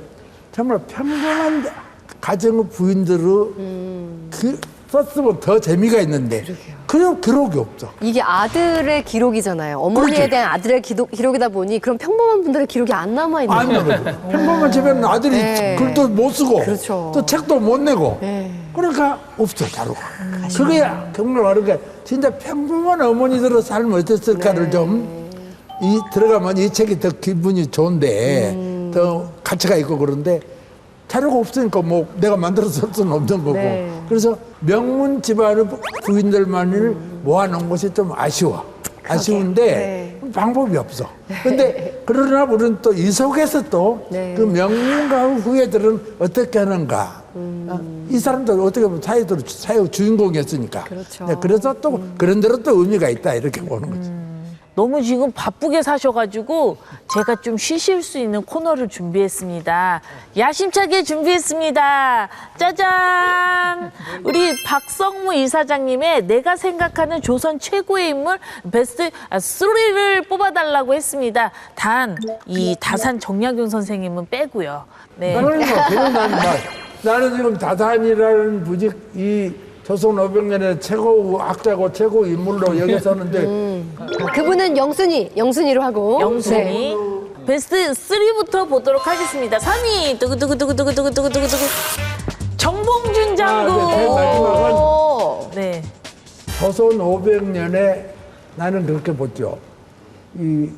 정말 평범한 가정의 부인들의 그 썼으면 더 재미가 있는데 그런 기록이 없어. 이게 아들의 기록이잖아요. 어머니에 그렇지. 대한 아들의 기록이다 보니 그런 평범한 분들의 기록이 안 남아있는 아니, 거예요. 평범한 집에는 아들이 네. 글도 못 쓰고 그렇죠. 또 책도 못 내고 네. 그러니까 없어 자료가. 그게 정말 말하는 게 진짜 평범한 어머니들의 삶이 어땠을까를 네. 좀 들어가면 이 책이 더 기분이 좋은데 더 가치가 있고 그런데 자료가 없으니까 뭐 내가 만들어서 쓸 수는 없는 거고. 네. 그래서 명문 집안의 부인들만을 모아놓은 것이 좀 아쉬워. 아쉬운데 네. 방법이 없어. 근데 그러나 우리는 또 이 속에서 또 그 네. 명문가 후예들은 어떻게 하는가. 이 사람들 어떻게 보면 사회 주인공이었으니까. 그렇죠. 네, 그래서 또 그런 대로 또 의미가 있다 이렇게 보는 거지. 너무 지금 바쁘게 사셔가지고 제가 좀 쉬실 수 있는 코너를 준비했습니다. 야심차게 준비했습니다. 짜잔! 우리 박성무 이사장님의 내가 생각하는 조선 최고의 인물 베스트 3를 뽑아달라고 했습니다. 단 이 다산 정약용 선생님은 빼고요. 네. 나는 지금 다산이라는 분이 이 조선 500년의 최고 학자고 최고 인물로 여겨서는데 그분은 영순이로 하고. 영순이. 네. 베스트 3부터 보도록 하겠습니다. 3위 두구두구두구두구두구두구두구 정봉준 장군. 네, 마지막은 오. 네. 조선 500년에 나는 그렇게 보죠. 이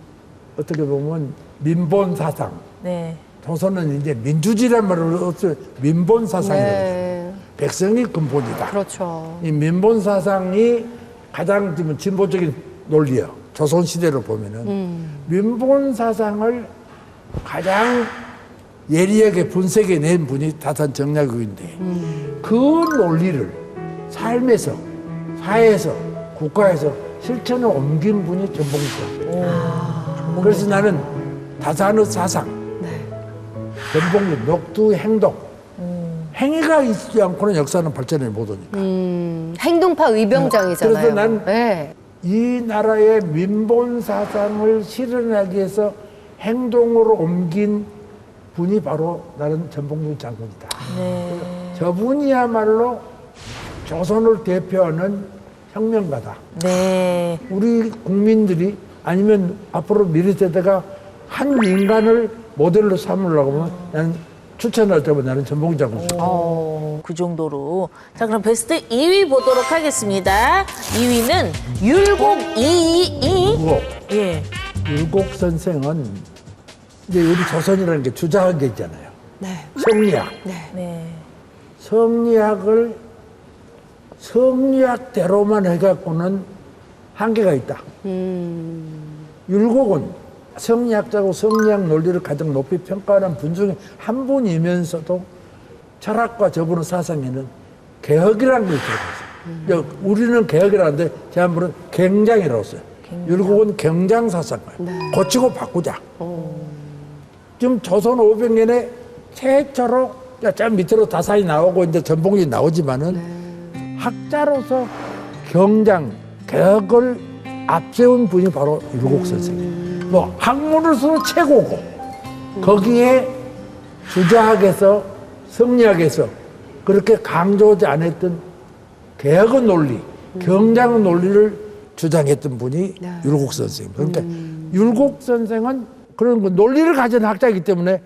어떻게 보면 민본 사상. 네. 조선은 이제 민주주의란 말을 없어요. 민본 사상이라고 해요. 네. 백성이 근본이다. 그렇죠. 이 민본 사상이 가장 지금 진보적인 논리예요. 조선 시대로 보면은 민본 사상을 가장 예리하게 분석해 낸 분이 다산 정약용인데 그 논리를 삶에서 사회에서 국가에서 실천을 옮긴 분이 전봉준. 그래서 나는 다산의 사상, 전봉준 녹두 행동. 행위가 있지 않고는 역사는 발전을 못하니까. 행동파 의병장이잖아요. 그래서 난 네. 이 나라의 민본 사상을 실현하기 위해서 행동으로 옮긴 분이 바로 나는 전봉준 장군이다. 저분이야말로 조선을 대표하는 혁명가다. 네. 우리 국민들이 아니면 앞으로 미래 세대가 한 인간을 모델로 삼으려고 하면 나는 추천할 때면 나는 전봉준 장군. 그 정도로. 자, 그럼 베스트 2위 보도록 하겠습니다. 2위는 율곡 222. 그리고 예. 율곡 선생은 이제 우리 조선이라는 게 주장한 게 있잖아요. 네. 성리학. 네. 성리학을 성리학대로만 해갖고는 한계가 있다. 율곡은 성리학자고 성리학 논리를 가장 높이 평가하는 분 중에 한 분이면서도 철학과 저분의 사상에는 개혁이라는 걸 들어갔어요. 우리는 개혁이라는데 제한부는 경장이라고 써요. 율곡은 경장 사상을 고치고 바꾸자. 지금 조선 500년에 최초로 저 밑으로 다산이 나오고 이제 전봉이 나오지만은 학자로서 경장 개혁을 앞세운 분이 바로 율곡 선생님. 뭐 학문으로서 최고고 거기에 주자학에서 성리학에서 그렇게 강조하지 않았던 개혁의 논리, 경장의 논리를 주장했던 분이 율곡 선생님. 그러니까 율곡 선생은 그런 거 논리를 가진 학자이기 때문에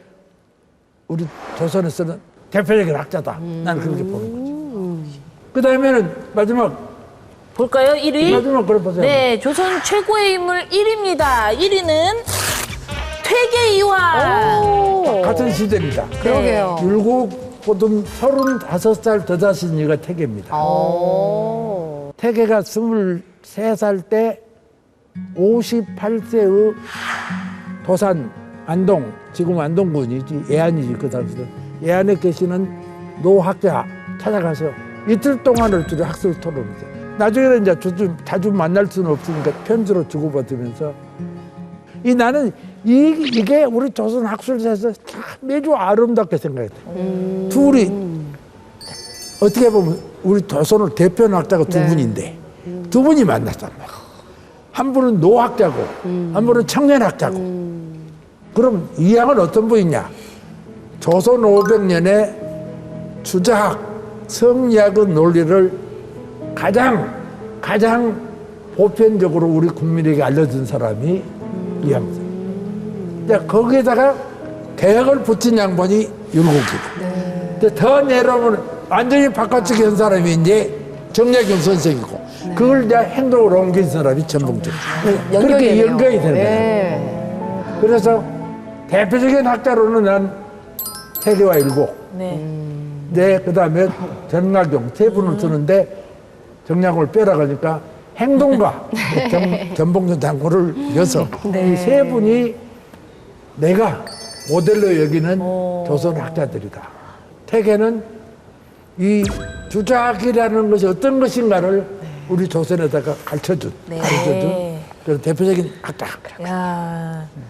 우리 조선에서는 대표적인 학자다. 나는 그렇게 보는 거죠. 그 다음에는 마지막 볼까요? 1위? 마지막 그걸 보세요. 네, 조선 최고의 인물 1위입니다. 1위는 퇴계이환. 오. 같은 시대입니다. 그러게요. 율곡보다 35살 더 자신 이가 태계입니다. 오. 태계가 23살 때 58세의 도산 안동, 지금 안동군이지 예안이지 그 당시에 예안에 계시는 노학자 찾아가서 이틀 동안을 둘이 학술 토론했어요. 나중에는 이제 자주 만날 수는 없으니까 편지로 주고받으면서 나는 이게 우리 조선 학술사에서 참 매주 아름답게 생각했어요. 둘이 어떻게 보면 우리 조선을 대표하는 학자가 두 분인데 두 분이 만났단 말이에요. 한 분은 노학자고 한 분은 청년학자고 그럼 이 양은 어떤 분이냐? 조선 500년에 주자학, 성리학의 논리를 가장 보편적으로 우리 국민에게 알려준 사람이 이 양입니다. 거기에다가 개혁을 붙인 양반이 율곡이고 더 내려오면 완전히 바깥쪽에 한 사람이 이제 정약용 선생이고 그걸 이제 행동으로 옮긴 사람이 전봉준. 그렇게 연결이 되는 거예요. 그래서 대표적인 학자로는 난 태계와 율곡, 그 다음에 정약용 세 분을 쓰는데 정약용을 빼라 그러니까 행동가 전봉준 장군을 이어서 이 세 분이 내가 모델로 여기는 조선 학자들이다. 태계는 이 주자학이라는 것이 어떤 것인가를 우리 조선에다가 가르쳐준 그런 대표적인 학자,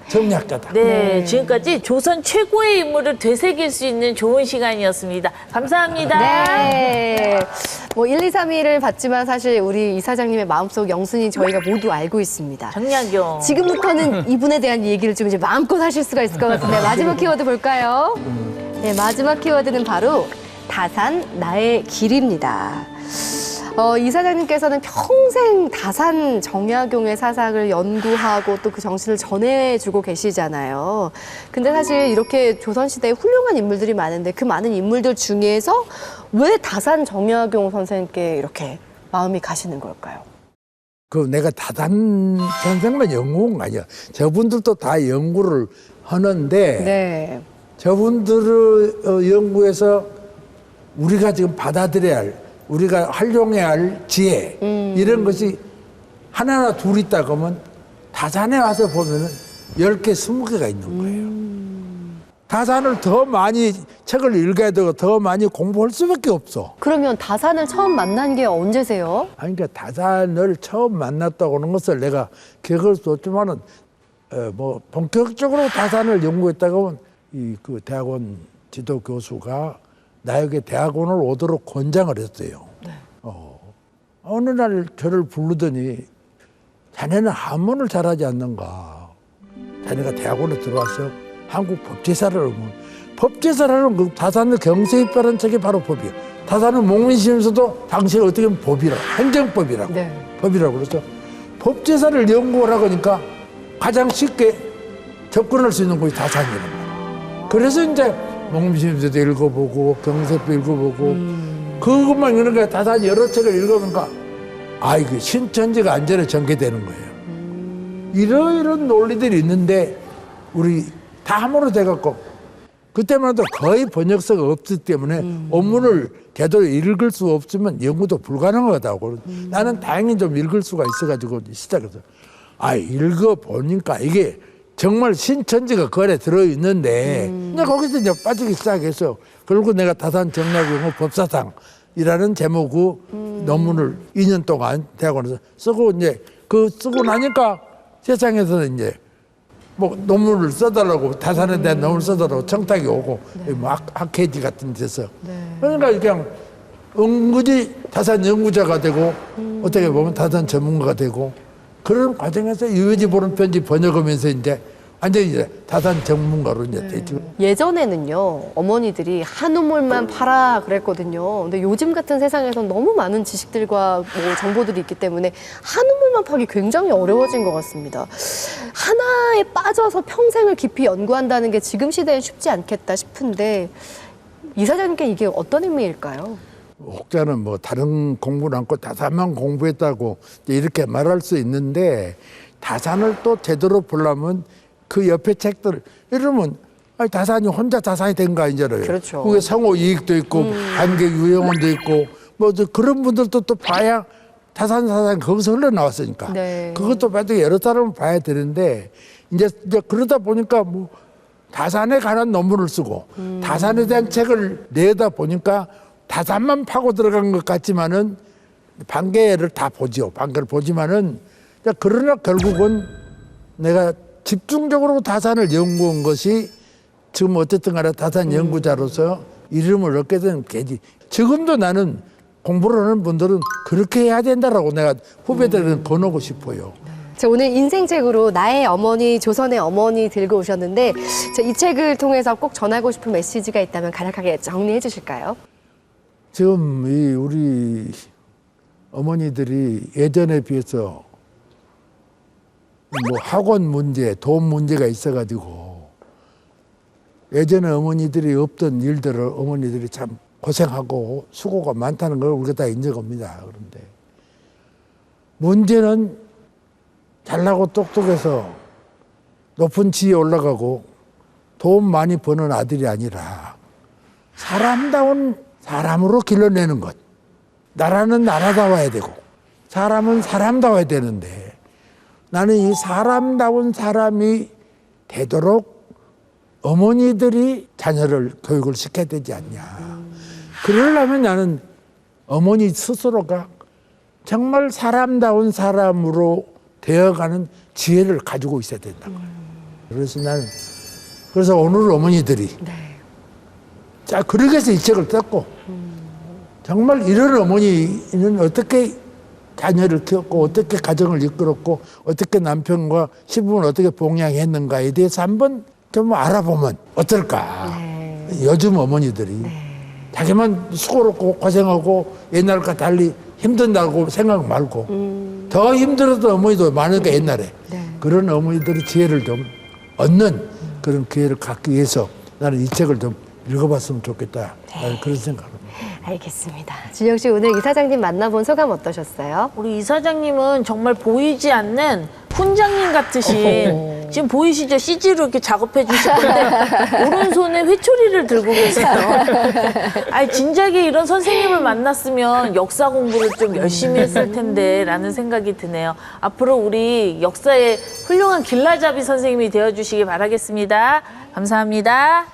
정리학자다. 네, 지금까지 조선 최고의 인물을 되새길 수 있는 좋은 시간이었습니다. 감사합니다. 네. 뭐 1, 2, 3위를 봤지만 사실 우리 이사장님의 마음속 영순이 저희가 모두 알고 있습니다. 정약용. 지금부터는 이분에 대한 얘기를 좀 이제 마음껏 하실 수가 있을 것 같은데 마지막 키워드 볼까요? 네, 마지막 키워드는 바로 다산 나의 길입니다. 이사장님께서는 평생 다산 정약용의 사상을 연구하고 또 그 정신을 전해주고 계시잖아요. 근데 사실 이렇게 조선시대에 훌륭한 인물들이 많은데 그 많은 인물들 중에서 왜 다산 정약용 선생님께 이렇게 마음이 가시는 걸까요? 내가 다산 선생만 연구한 거 아니야. 저분들도 다 연구를 하는데 네. 저분들의 연구에서 우리가 지금 받아들여야 할 우리가 활용해야 할 지혜 이런 것이 하나나 둘 있다고 하면 다산에 와서 보면은 10개, 20개가 있는 거예요. 다산을 더 많이 책을 읽어야 되고 더 많이 공부할 수밖에 없어. 그러면 다산을 처음 만난 게 언제세요? 아니, 그러니까 다산을 처음 만났다고 하는 것을 내가 기억할 수 없지만은 뭐 본격적으로 다산을 연구했다고 하면 그 대학원 지도 교수가 나에게 대학원을 오도록 권장을 했어요. 어느 날 저를 부르더니 자네는 한문을 잘하지 않는가? 자네가 대학원에 들어와서 한국 법제사를 하면 법제사를 하는 그 다산의 경세입가라는 책이 바로 법이에요. 다산은 목민심에서도 당시에 어떻게 보면 법이라고, 행정법이라고, 법이라고 그래서 법제사를 연구하라고 하니까 가장 쉽게 접근할 수 있는 곳이 다산이라는 거예요. 그래서 이제 목민심에서도 읽어보고 경세법 읽어보고 그것만 읽으니까 다산 여러 책을 읽어보니까 이게 신천지가 안전에 전개되는 거예요. 이런 논리들이 있는데 우리 다 함으로 돼갖고 그때만 해도 거의 번역서가 없기 때문에 원문을 제대로 읽을 수 없으면 연구도 불가능하다고. 나는 다행히 좀 읽을 수가 있어가지고 시작해서 읽어보니까 이게 정말 신천지가 그 안에 들어있는데 이제 거기서 이제 빠지기 시작해서 결국 내가 다산 정략용어 법사상이라는 제목의 논문을 2년 동안 대학원에서 쓰고 이제 그 쓰고 나니까 세상에서는 이제 뭐 논문을 써달라고 다산에 대한 논문을 써달라고 청탁이 오고 뭐 학회지 같은 데서 그러니까 그냥 은근히 다산 연구자가 되고 어떻게 보면 다산 전문가가 되고 그런 과정에서 유해지 보는 편지 번역하면서 이제 완전히 이제 다산 전문가로 이제 됐죠. 예전에는요, 어머니들이 한우물만 팔아 그랬거든요. 근데 요즘 같은 세상에선 너무 많은 지식들과 뭐 정보들이 있기 때문에 한우물만 파기 굉장히 어려워진 것 같습니다. 하나에 빠져서 평생을 깊이 연구한다는 게 지금 시대엔 쉽지 않겠다 싶은데 이사장님께 이게 어떤 의미일까요? 혹자는 뭐 다른 공부는 않고 다산만 공부했다고 이렇게 말할 수 있는데 다산을 또 제대로 보려면 그 옆에 책들 이러면 아니, 다산이 혼자 다산이 된 거 아니잖아요. 그렇죠. 그게 성호 이익도 있고 관객 유영원도 있고 뭐 그런 분들도 또 봐야 다산 사상이 거기서 흘러나왔으니까 네. 그것도 봐도 여러 사람을 봐야 되는데 이제 그러다 보니까 뭐 다산에 관한 논문을 쓰고 다산에 대한 책을 내다 보니까 다산만 파고 들어간 것 같지만은 반개를 다 보죠. 반개를 보지만은 그러나 결국은 내가 집중적으로 다산을 연구한 것이 지금 어쨌든 간에 다산 연구자로서 이름을 얻게 된 계기. 지금도 나는 공부를 하는 분들은 그렇게 해야 된다라고 내가 후배들은 권하고 싶어요. 제가 오늘 인생책으로 나의 어머니, 조선의 어머니 들고 오셨는데 이 책을 통해서 꼭 전하고 싶은 메시지가 있다면 간략하게 정리해 주실까요? 지금 이 우리 어머니들이 예전에 비해서 뭐 학원 문제, 돈 문제가 있어가지고 예전에 어머니들이 없던 일들을 어머니들이 참 고생하고 수고가 많다는 걸 우리가 다 인정합니다. 그런데 문제는 잘나고 똑똑해서 높은 지위에 올라가고 돈 많이 버는 아들이 아니라 사람다운 사람으로 길러내는 것. 나라는 나라다워야 되고 사람은 사람다워야 되는데 나는 이 사람다운 사람이 되도록 어머니들이 자녀를 교육을 시켜야 되지 않냐. 그러려면 나는 어머니 스스로가 정말 사람다운 사람으로 되어가는 지혜를 가지고 있어야 된다. 그래서 나는 그래서 오늘 어머니들이 자 그러기 위해서 이 책을 썼고 정말 이런 어머니는 어떻게 자녀를 키웠고 어떻게 가정을 이끌었고 어떻게 남편과 시부모를 어떻게 봉양했는가에 대해서 한번 좀 알아보면 어떨까. 요즘 어머니들이 자기만 수고롭고 고생하고 옛날과 달리 힘든다고 생각 말고 더 힘들어도 어머니도 많으니까 옛날에 그런 어머니들의 지혜를 좀 얻는 그런 기회를 갖기 위해서 나는 이 책을 좀 읽어봤으면 좋겠다. 나는 그런 생각을 합니다. 알겠습니다. 준영 씨 오늘 이사장님 만나본 소감 어떠셨어요? 우리 이사장님은 정말 보이지 않는 훈장님 같으신 지금 보이시죠? CG로 이렇게 작업해 주실 건데 오른손에 회초리를 들고 계세요. 아니 진작에 이런 선생님을 만났으면 역사 공부를 좀 열심히 했을 텐데 라는 생각이 드네요. 앞으로 우리 역사의 훌륭한 길라잡이 선생님이 되어주시기 바라겠습니다. 감사합니다.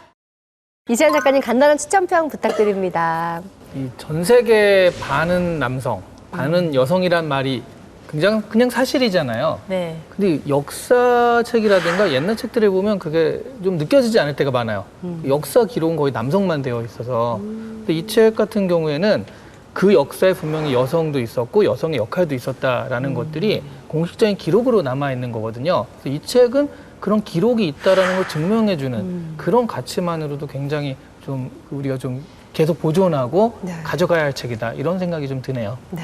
이시안 작가님 간단한 추천평 부탁드립니다. 이 전 세계 반은 남성, 반은 여성이란 말이 굉장히 그냥 사실이잖아요. 네. 근데 역사책이라든가 옛날 책들을 보면 그게 좀 느껴지지 않을 때가 많아요. 역사 기록은 거의 남성만 되어 있어서. 근데 이 책 같은 경우에는 그 역사에 분명히 여성도 있었고 여성의 역할도 있었다라는 것들이 공식적인 기록으로 남아 있는 거거든요. 그래서 이 책은 그런 기록이 있다라는 걸 증명해주는 그런 가치만으로도 굉장히 좀 우리가 좀 계속 보존하고 가져가야 할 책이다 이런 생각이 좀 드네요. 네.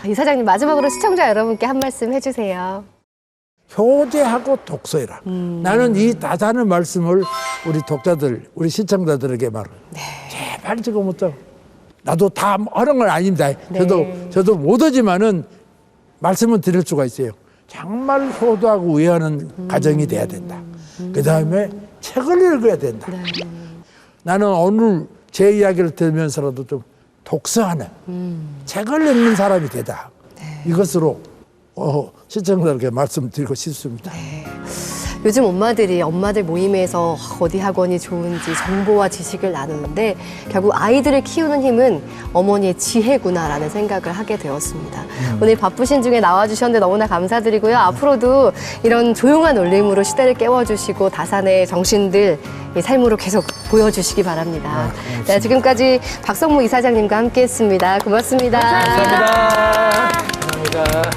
이사장님 마지막으로 시청자 여러분께 한 말씀 해주세요. 효제하고 독서해라. 나는 이 다산의 말씀을 우리 독자들, 우리 시청자들에게 말해요. 제발 지금부터 나도 다 하는 건 아닙니다. 저도 못하지만은 말씀을 드릴 수가 있어요. 정말 효도하고 의하는 가정이 돼야 된다. 그 다음에 책을 읽어야 된다. 나는 오늘 제 이야기를 들으면서라도 좀 독서하는 책을 읽는 사람이 되다. 이것으로 시청자들에게 말씀드리고 싶습니다. 요즘 엄마들 모임에서 어디 학원이 좋은지 정보와 지식을 나누는데 결국 아이들을 키우는 힘은 어머니의 지혜구나라는 생각을 하게 되었습니다. 오늘 바쁘신 중에 나와주셨는데 너무나 감사드리고요. 앞으로도 이런 조용한 울림으로 시대를 깨워주시고 다산의 정신들 삶으로 계속 보여주시기 바랍니다. 네, 지금까지 박성무 이사장님과 함께했습니다. 고맙습니다. 감사합니다. 감사합니다.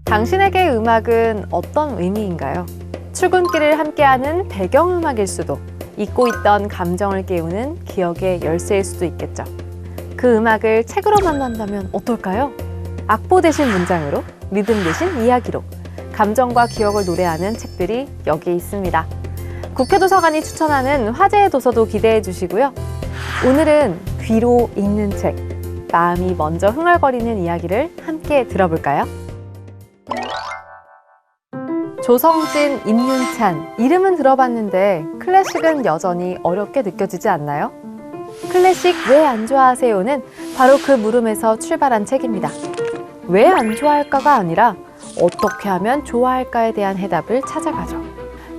당신에게 음악은 어떤 의미인가요? 출근길을 함께하는 배경음악일 수도, 잊고 있던 감정을 깨우는 기억의 열쇠일 수도 있겠죠. 그 음악을 책으로 만난다면 어떨까요? 악보 대신 문장으로, 리듬 대신 이야기로 감정과 기억을 노래하는 책들이 여기 있습니다. 국회도서관이 추천하는 화제의 도서도 기대해 주시고요. 오늘은 귀로 읽는 책, 마음이 먼저 흥얼거리는 이야기를 함께 들어볼까요? 조성진, 임윤찬, 이름은 들어봤는데 클래식은 여전히 어렵게 느껴지지 않나요? 클래식 왜 안 좋아하세요는 바로 그 물음에서 출발한 책입니다. 왜 안 좋아할까가 아니라 어떻게 하면 좋아할까에 대한 해답을 찾아가죠.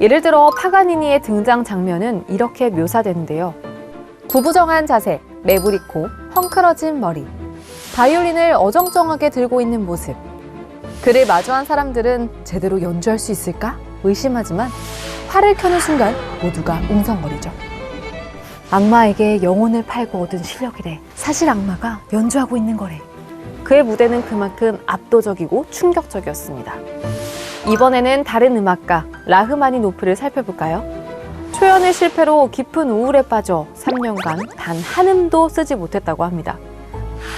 예를 들어 파가니니의 등장 장면은 이렇게 묘사되는데요. 구부정한 자세, 매부리 코, 헝클어진 머리, 바이올린을 어정쩡하게 들고 있는 모습. 그를 마주한 사람들은 제대로 연주할 수 있을까? 의심하지만 활을 켜는 순간 모두가 웅성거리죠. 악마에게 영혼을 팔고 얻은 실력이래. 사실 악마가 연주하고 있는 거래. 그의 무대는 그만큼 압도적이고 충격적이었습니다. 이번에는 다른 음악가 라흐마니노프를 살펴볼까요? 초연의 실패로 깊은 우울에 빠져 3년간 단 한 음도 쓰지 못했다고 합니다.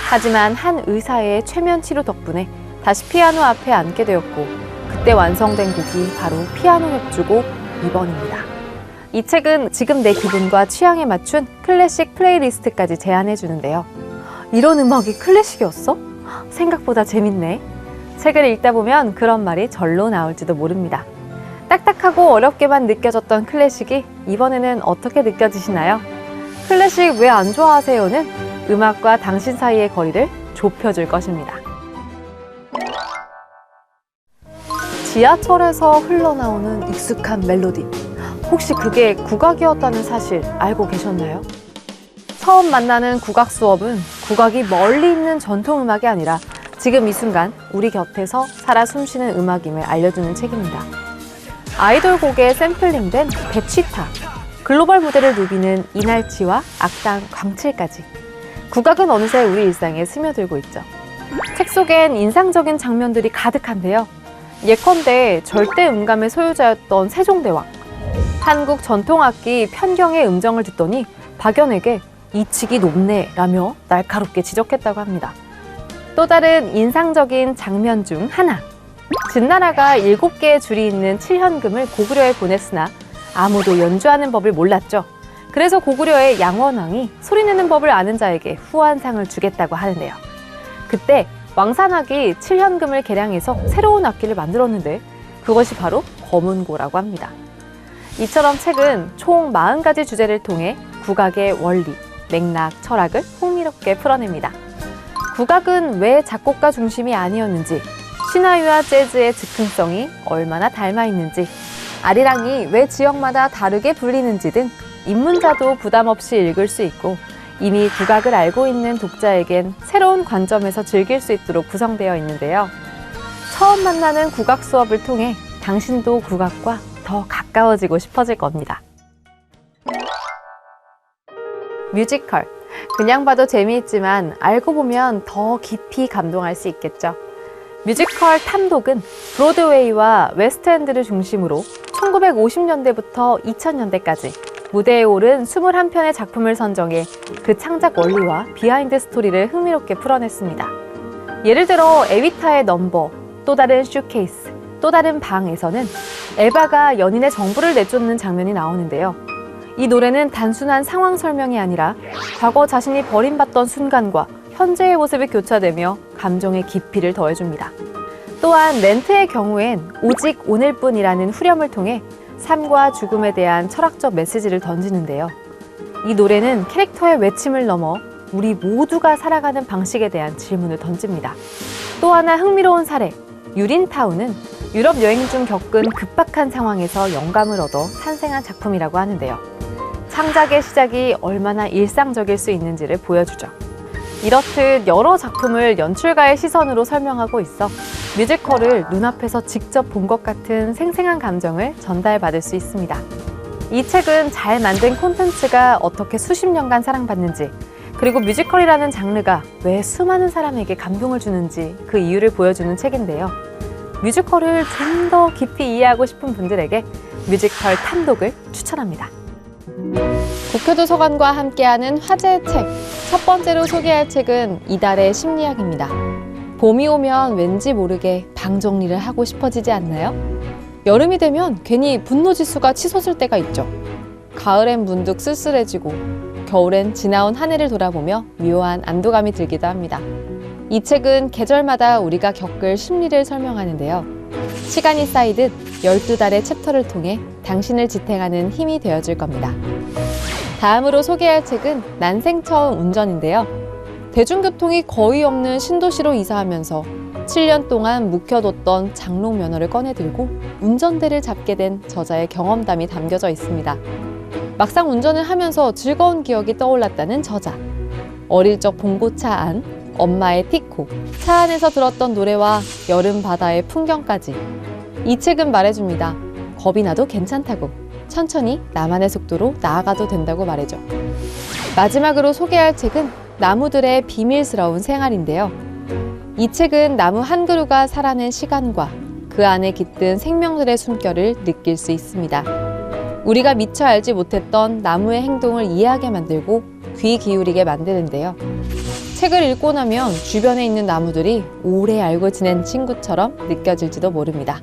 하지만 한 의사의 최면 치료 덕분에 다시 피아노 앞에 앉게 되었고 그때 완성된 곡이 바로 피아노 협주곡 2번입니다. 이 책은 지금 내 기분과 취향에 맞춘 클래식 플레이리스트까지 제안해 주는데요. 이런 음악이 클래식이었어? 생각보다 재밌네. 책을 읽다 보면 그런 말이 절로 나올지도 모릅니다. 딱딱하고 어렵게만 느껴졌던 클래식이 이번에는 어떻게 느껴지시나요? 클래식 왜 안 좋아하세요는 음악과 당신 사이의 거리를 좁혀줄 것입니다. 지하철에서 흘러나오는 익숙한 멜로디. 혹시 그게 국악이었다는 사실 알고 계셨나요? 처음 만나는 국악 수업은 국악이 멀리 있는 전통음악이 아니라 지금 이 순간 우리 곁에서 살아 숨쉬는 음악임을 알려주는 책입니다. 아이돌 곡에 샘플링된 배치타, 글로벌 무대를 누비는 이날치와 악당 광칠까지 국악은 어느새 우리 일상에 스며들고 있죠. 책 속엔 인상적인 장면들이 가득한데요. 예컨대 절대 음감의 소유자였던 세종대왕. 한국 전통악기 편경의 음정을 듣더니 박연에게 이 칙이 높네 라며 날카롭게 지적했다고 합니다. 또 다른 인상적인 장면 중 하나. 진나라가 7개의 줄이 있는 칠현금을 고구려에 보냈으나 아무도 연주하는 법을 몰랐죠. 그래서 고구려의 양원왕이 소리내는 법을 아는 자에게 후한상을 주겠다고 하는데요. 그때 왕산악이 칠현금을 개량해서 새로운 악기를 만들었는데 그것이 바로 검은고라고 합니다. 이처럼 책은 총 40가지 주제를 통해 국악의 원리, 맥락, 철학을 흥미롭게 풀어냅니다. 국악은 왜 작곡가 중심이 아니었는지, 신화유와 재즈의 즉흥성이 얼마나 닮아 있는지, 아리랑이 왜 지역마다 다르게 불리는지 등 입문자도 부담 없이 읽을 수 있고 이미 국악을 알고 있는 독자에겐 새로운 관점에서 즐길 수 있도록 구성되어 있는데요. 처음 만나는 국악 수업을 통해 당신도 국악과 더 가까워지고 싶어질 겁니다. 뮤지컬. 그냥 봐도 재미있지만 알고 보면 더 깊이 감동할 수 있겠죠. 뮤지컬 탐독은 브로드웨이와 웨스트엔드를 중심으로 1950년대부터 2000년대까지 무대에 오른 21편의 작품을 선정해 그 창작 원리와 비하인드 스토리를 흥미롭게 풀어냈습니다. 예를 들어 에비타의 넘버, 또 다른 쇼케이스, 또 다른 방에서는 에바가 연인의 정부를 내쫓는 장면이 나오는데요. 이 노래는 단순한 상황 설명이 아니라 과거 자신이 버림받던 순간과 현재의 모습이 교차되며 감정의 깊이를 더해줍니다. 또한 렌트의 경우엔 오직 오늘뿐이라는 후렴을 통해 삶과 죽음에 대한 철학적 메시지를 던지는데요. 이 노래는 캐릭터의 외침을 넘어 우리 모두가 살아가는 방식에 대한 질문을 던집니다. 또 하나 흥미로운 사례, 유린타운은 유럽 여행 중 겪은 급박한 상황에서 영감을 얻어 탄생한 작품이라고 하는데요. 창작의 시작이 얼마나 일상적일 수 있는지를 보여주죠. 이렇듯 여러 작품을 연출가의 시선으로 설명하고 있어 뮤지컬을 눈앞에서 직접 본 것 같은 생생한 감정을 전달받을 수 있습니다. 이 책은 잘 만든 콘텐츠가 어떻게 수십 년간 사랑받는지, 그리고 뮤지컬이라는 장르가 왜 수많은 사람에게 감동을 주는지 그 이유를 보여주는 책인데요. 뮤지컬을 좀 더 깊이 이해하고 싶은 분들에게 뮤지컬 탐독을 추천합니다. 국회도서관과 함께하는 화제의 책. 첫 번째로 소개할 책은 이달의 심리학입니다. 봄이 오면 왠지 모르게 방 정리를 하고 싶어지지 않나요? 여름이 되면 괜히 분노지수가 치솟을 때가 있죠. 가을엔 문득 쓸쓸해지고 겨울엔 지나온 한 해를 돌아보며 묘한 안도감이 들기도 합니다. 이 책은 계절마다 우리가 겪을 심리를 설명하는데요. 시간이 쌓이듯 12달의 챕터를 통해 당신을 지탱하는 힘이 되어줄 겁니다. 다음으로 소개할 책은 난생 처음 운전인데요. 대중교통이 거의 없는 신도시로 이사하면서 7년 동안 묵혀뒀던 장롱 면허를 꺼내들고 운전대를 잡게 된 저자의 경험담이 담겨져 있습니다. 막상 운전을 하면서 즐거운 기억이 떠올랐다는 저자. 어릴 적 봉고차 안, 엄마의 티코, 차 안에서 들었던 노래와 여름 바다의 풍경까지. 이 책은 말해줍니다. 겁이 나도 괜찮다고. 천천히 나만의 속도로 나아가도 된다고 말해줘. 마지막으로 소개할 책은 나무들의 비밀스러운 생활인데요. 이 책은 나무 한 그루가 살아낸 시간과 그 안에 깃든 생명들의 숨결을 느낄 수 있습니다. 우리가 미처 알지 못했던 나무의 행동을 이해하게 만들고 귀 기울이게 만드는데요. 책을 읽고 나면 주변에 있는 나무들이 오래 알고 지낸 친구처럼 느껴질지도 모릅니다.